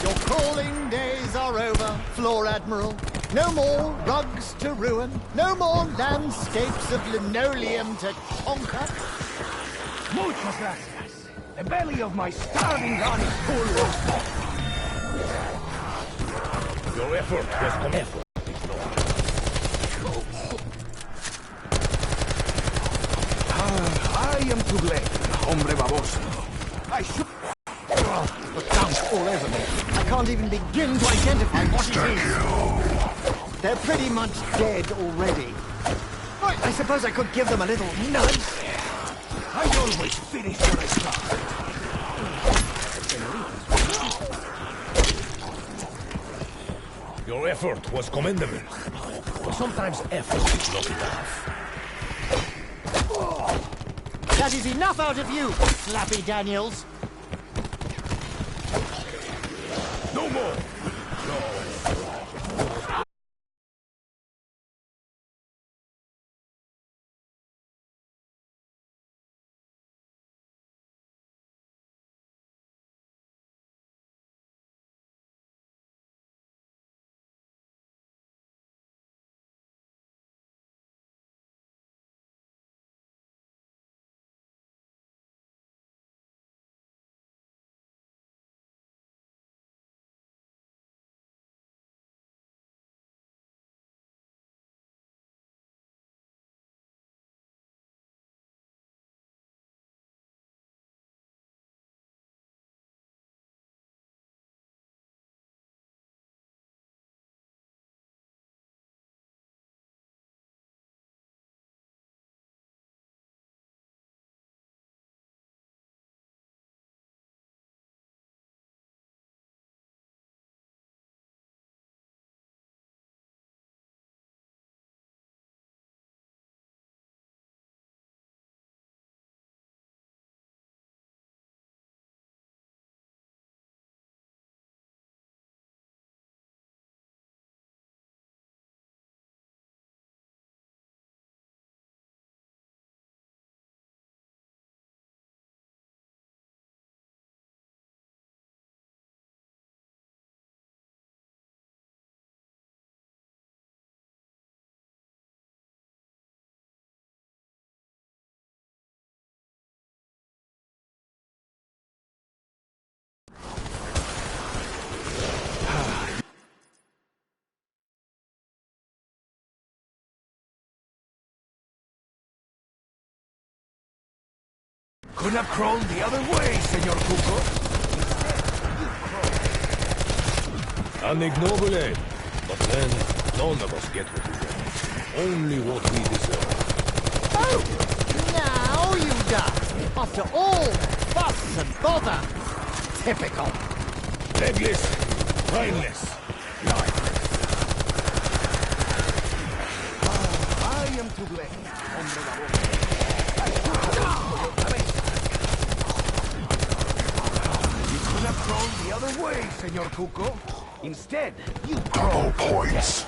Your crawling days are over, Floor Admiral. No more rugs to ruin, no more landscapes of linoleum to conquer. Muchas gracias. The belly of my starving gun is full. Your effort was commendable. I am to blame, hombre baboso. I should... The gunk all over me. I can't even begin to identify what it is. They're pretty much dead already. Right, I suppose I could give them a little nudge. I always finish what I start. Your effort was commendable. But sometimes effort is not enough. That is enough out of you, Slappy Daniels. No more! Could have crawled the other way, Senor Cuco. Instead, you crawled. An ignoble aim, but then none of us get what we want. Only what we deserve. Oh! Now you die! After all fuss and bother! Typical. Legless, brainless, lifeless. I am to blame, hombre baboso. You could have crawled the other way, Senor Cuco. Instead, you Double crawled. points.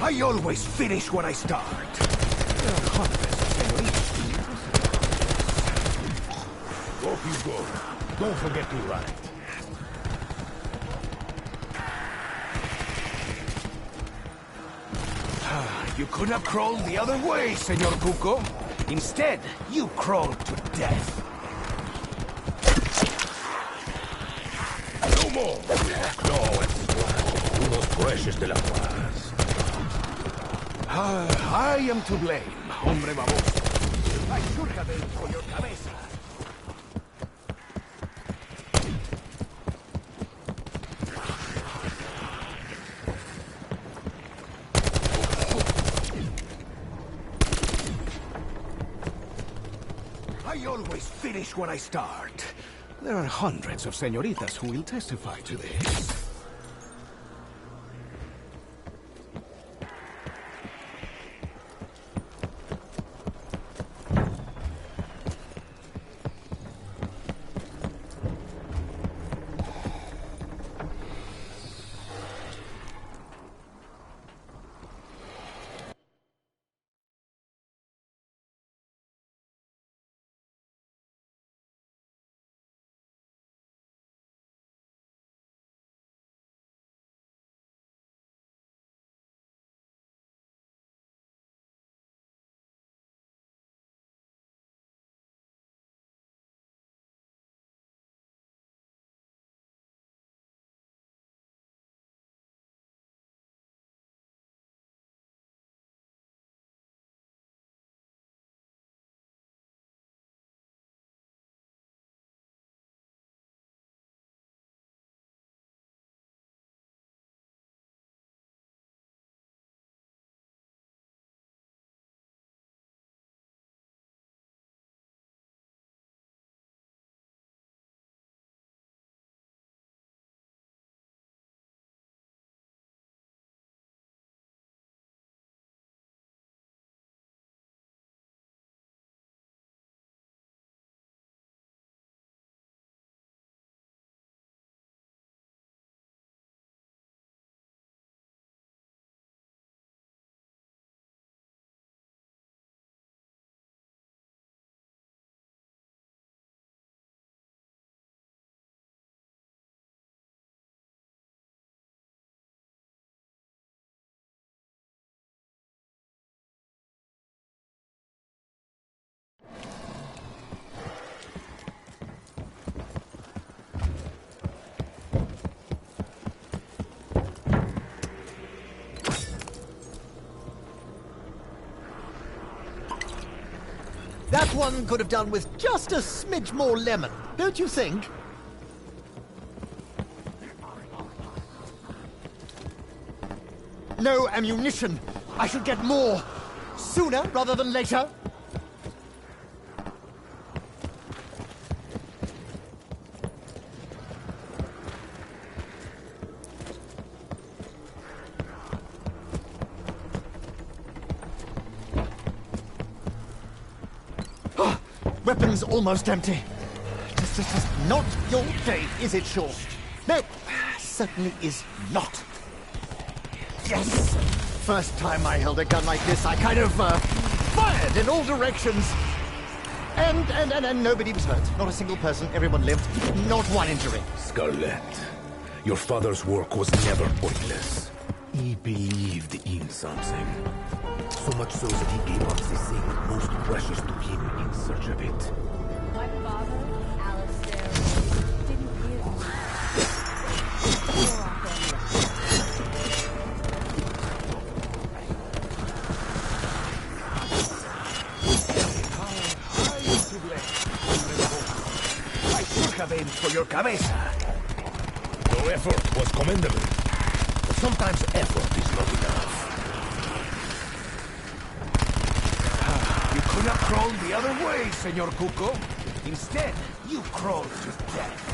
I always finish what I start. There are hundreds of senoritas. Off you go. Don't forget to write. You could have crawled the other way, Senor Cuco. Instead, you crawled to death. No more! Claw and splash. Unos precious de la paz. I am to blame, hombre baboso. I should have aimed for your cabeza. I always finish what I start. There are hundreds of senoritas who will testify to this. That one could have done with just a smidge more lemon, don't you think? No ammunition. I should get more. Sooner rather than later. Weapons almost empty. Just not your day, is it, Shaw? No, certainly is not. Yes! First time I held a gun like this, I kind of, fired in all directions. And nobody was hurt. Not a single person. Everyone lived. Not one injury. Scarlet, your father's work was never pointless. He believed in something. So much so that he gave up the thing most precious to him in search of it. My father, Alistair, didn't give more off for your cabeza. Your effort was commendable. But sometimes effort is not enough. You could have crawled the other way, Senor Cuco. Instead, you crawled to death.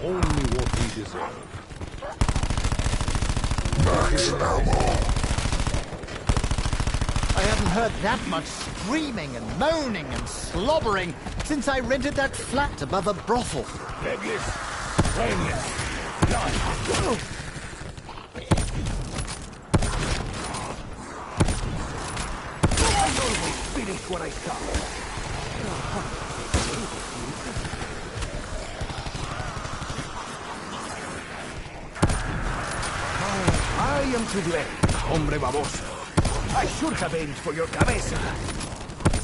Only what we deserve. Max ammo. I haven't heard that much screaming and moaning and slobbering since I rented that flat above a brothel. Legless, brainless, life. I always finish what I start. I am to blame, hombre baboso. I should have aimed for your cabeza.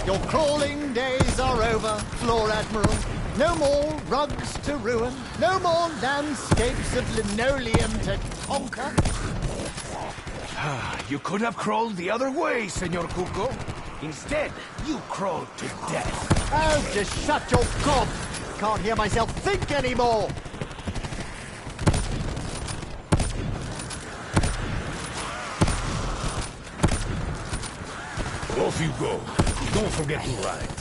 Your crawling days are over, Floor Admiral. No more rugs to ruin. No more landscapes of linoleum to conquer. You could have crawled the other way, Senor Cuco. Instead, you crawled to death. Oh, just shut your gob. Can't hear myself think anymore. Off you go. Don't forget to ride.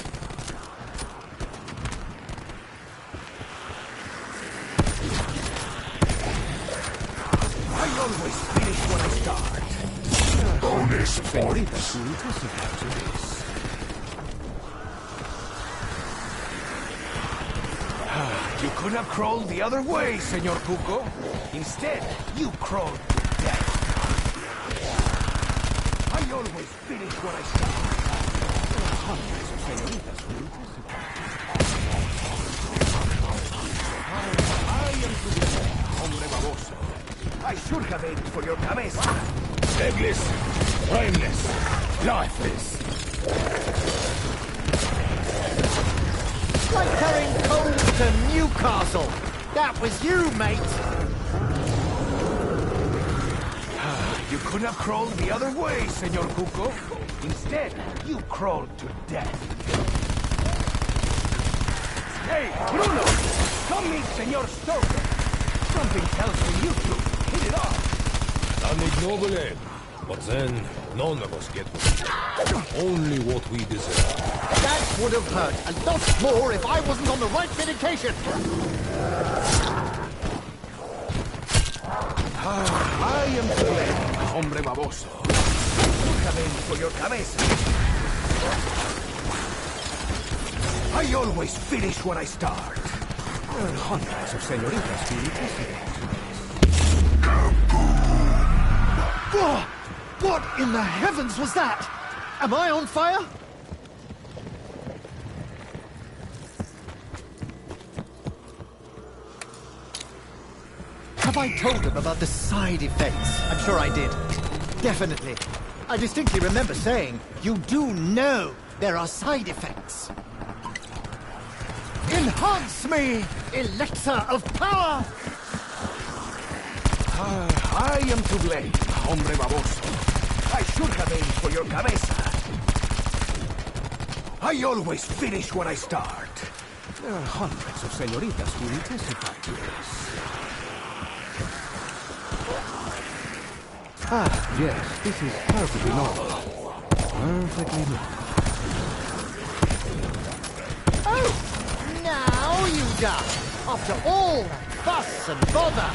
I always finish what I start. Bonus Señorita, points. su testify to this. You could have crawled the other way, Senor Cuco. Instead, you crawled to death. I always finish what I start. Hundreds of señoritas will testify. I am to blame, hombre baboso. I should have aimed for your cabeza. Legless, brainless, lifeless. Like carrying coal to Newcastle. That was you, mate. You could have crawled the other way, Senor Cuco. Instead, you crawled to death. Hey, Bruno! Come meet Senor Stoker. Something tells me you two hit it off. An ignoble end. But then, none of us get only what we deserve. That would have hurt a lot more if I wasn't on the right medication. I am to blame, hombre baboso. Come in for your cabeza. I always finish what I start. Hundreds of señoritas will testify to this. Whoa! What in the heavens was that? Am I on fire? Have I told him about the side effects? I'm sure I did. Definitely. I distinctly remember saying, you do know there are side effects. Enhance me, elixir of power! I am to blame, hombre baboso. I should have aimed for your cabeza. I always finish what I start. There are hundreds of señoritas who will testify to this. Ah, yes, this is perfectly normal. Perfectly normal. Oh, now you die. After all that fuss and bother.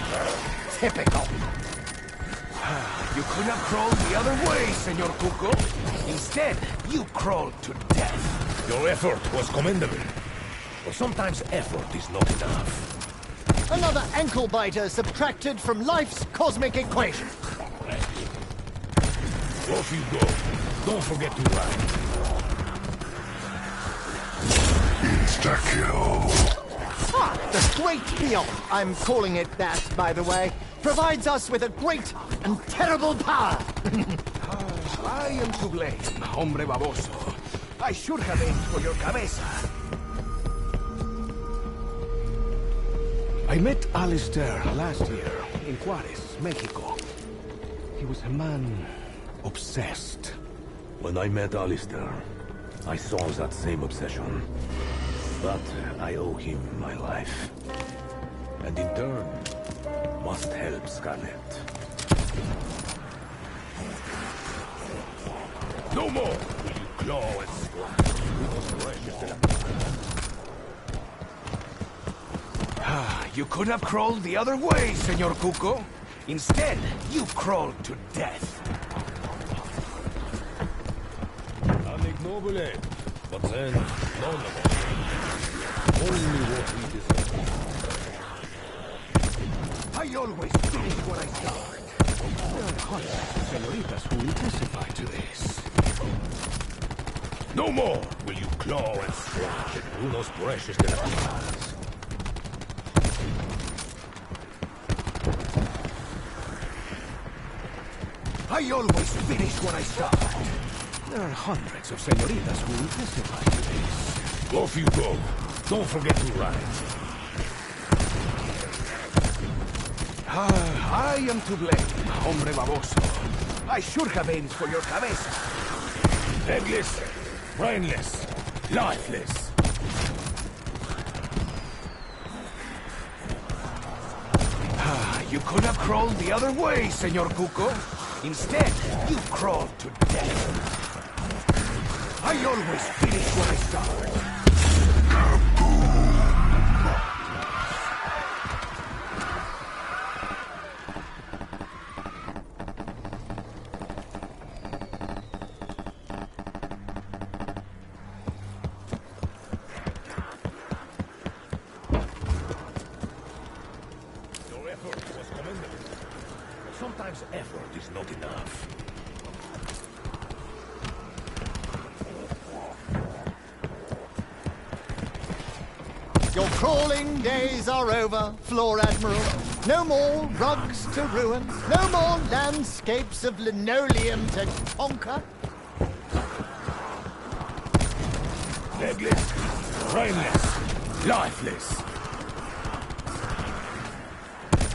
Typical. You could have crawled the other way, Senor Cuco. Instead, you crawled to death. Your effort was commendable. But sometimes effort is not enough. Another ankle biter subtracted from life's cosmic equation. Off you go. Don't forget to ride. Insta-kill. Ah, the Great Peon, I'm calling it that, by the way, provides us with a great and terrible power. I am to blame, hombre baboso. I should have aimed for your cabeza. I met Alistair last year in Juarez, Mexico. He was a man obsessed. When I met Alistair, I saw that same obsession. But I owe him my life. And in turn, must help Scarlet. No more will you claw and splash through those precious de la You could have crawled the other way, Senor Cuco. Instead, you crawled to death. An ignoble end, but then none of us. Only what we deserve. I always finish what I start. There are hundreds of senoritas who will testify to this. No more will you claw and splash at Bruno's precious de la Piedras. I always finish what I start. There are hundreds of senoritas who will testify to this. Off you go. Don't forget to ride. I am to blame, hombre baboso. I should have aimed for your cabeza. Legless, brainless, lifeless. You could have crawled the other way, Senor Cuco. Instead, you crawled to death. I always finish what I start. Your effort was commendable. But sometimes effort is not enough. Your crawling days are over, Floor Admiral. No more rugs to ruin, no more landscapes of linoleum to conquer. Legless, brainless, lifeless.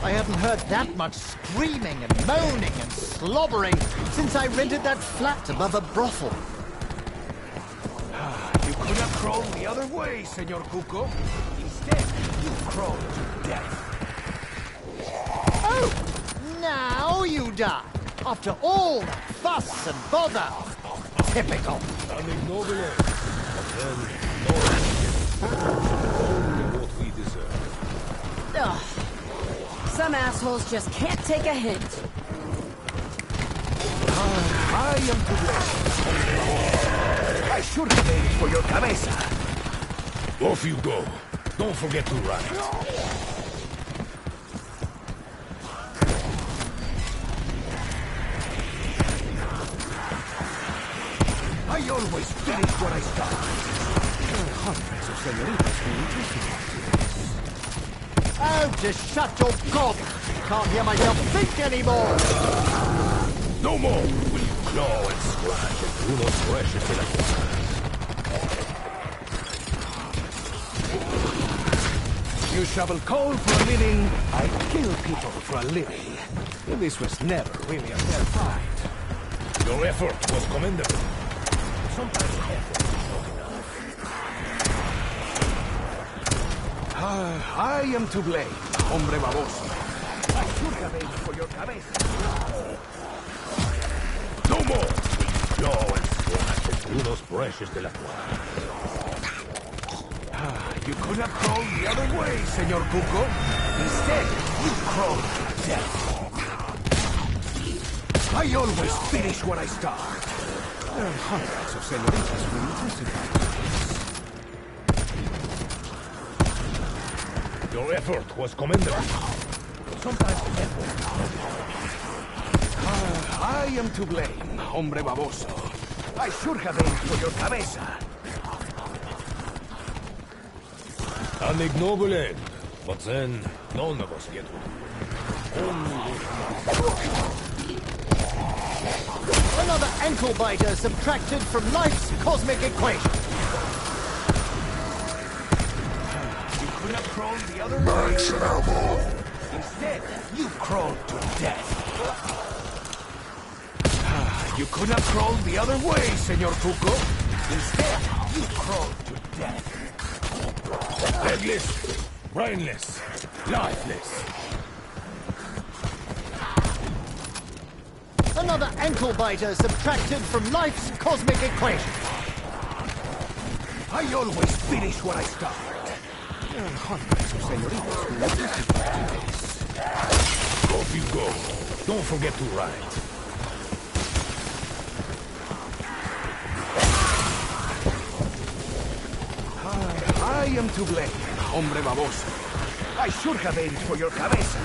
I haven't heard that much screaming and moaning and slobbering since I rented that flat above a brothel. You could have crawled the other way, Senor Cuco. Instead, you crawled to death. Oh! Now you die! After all that fuss and bother! Typical. An ignoble end. But then, no only what we deserve. Ugh. Some assholes just can't take a hint. I am to blame. I should have aimed for your cabeza. Off you go. Don't forget to ride. I always finish what I start. There are hundreds of senoritas who will testify to this. Oh, just shut your gob! Can't hear myself think anymore! No more will you claw and scratch at Bruno's precious de la Piedras. You shovel coal for a living, I kill people for a living. This was never really a fair fight. Your effort was commendable. Sometimes effort is not enough. I am to blame, hombre baboso. I should have aimed for your cabeza. No more will you claw and scratch at Bruno's precious de la Piedras. You could have crawled the other way, Senor Cuco. Instead, you crawled to death. I always finish what I start. There are hundreds of senoritas who will testify to this. Your effort was commendable. Sometimes effort is not enough. I am to blame, hombre baboso. I should have aimed for your cabeza. An ignoble end. But then, none of us get one. Only Another ankle biter subtracted from life's cosmic equation. You could have crawled the other way. Max ammo. Instead, you crawled to death. You could have crawled the other way, Senor Cuco. Instead, you crawl to death. Legless, brainless, lifeless. Another ankle biter subtracted from life's cosmic equation. I always finish what I start. Hundreds of senoritas who would testify to this. Off you go. Don't forget to write. I am to blame, hombre baboso. I should have aimed for your cabeza.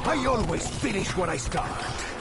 I always finish what I start.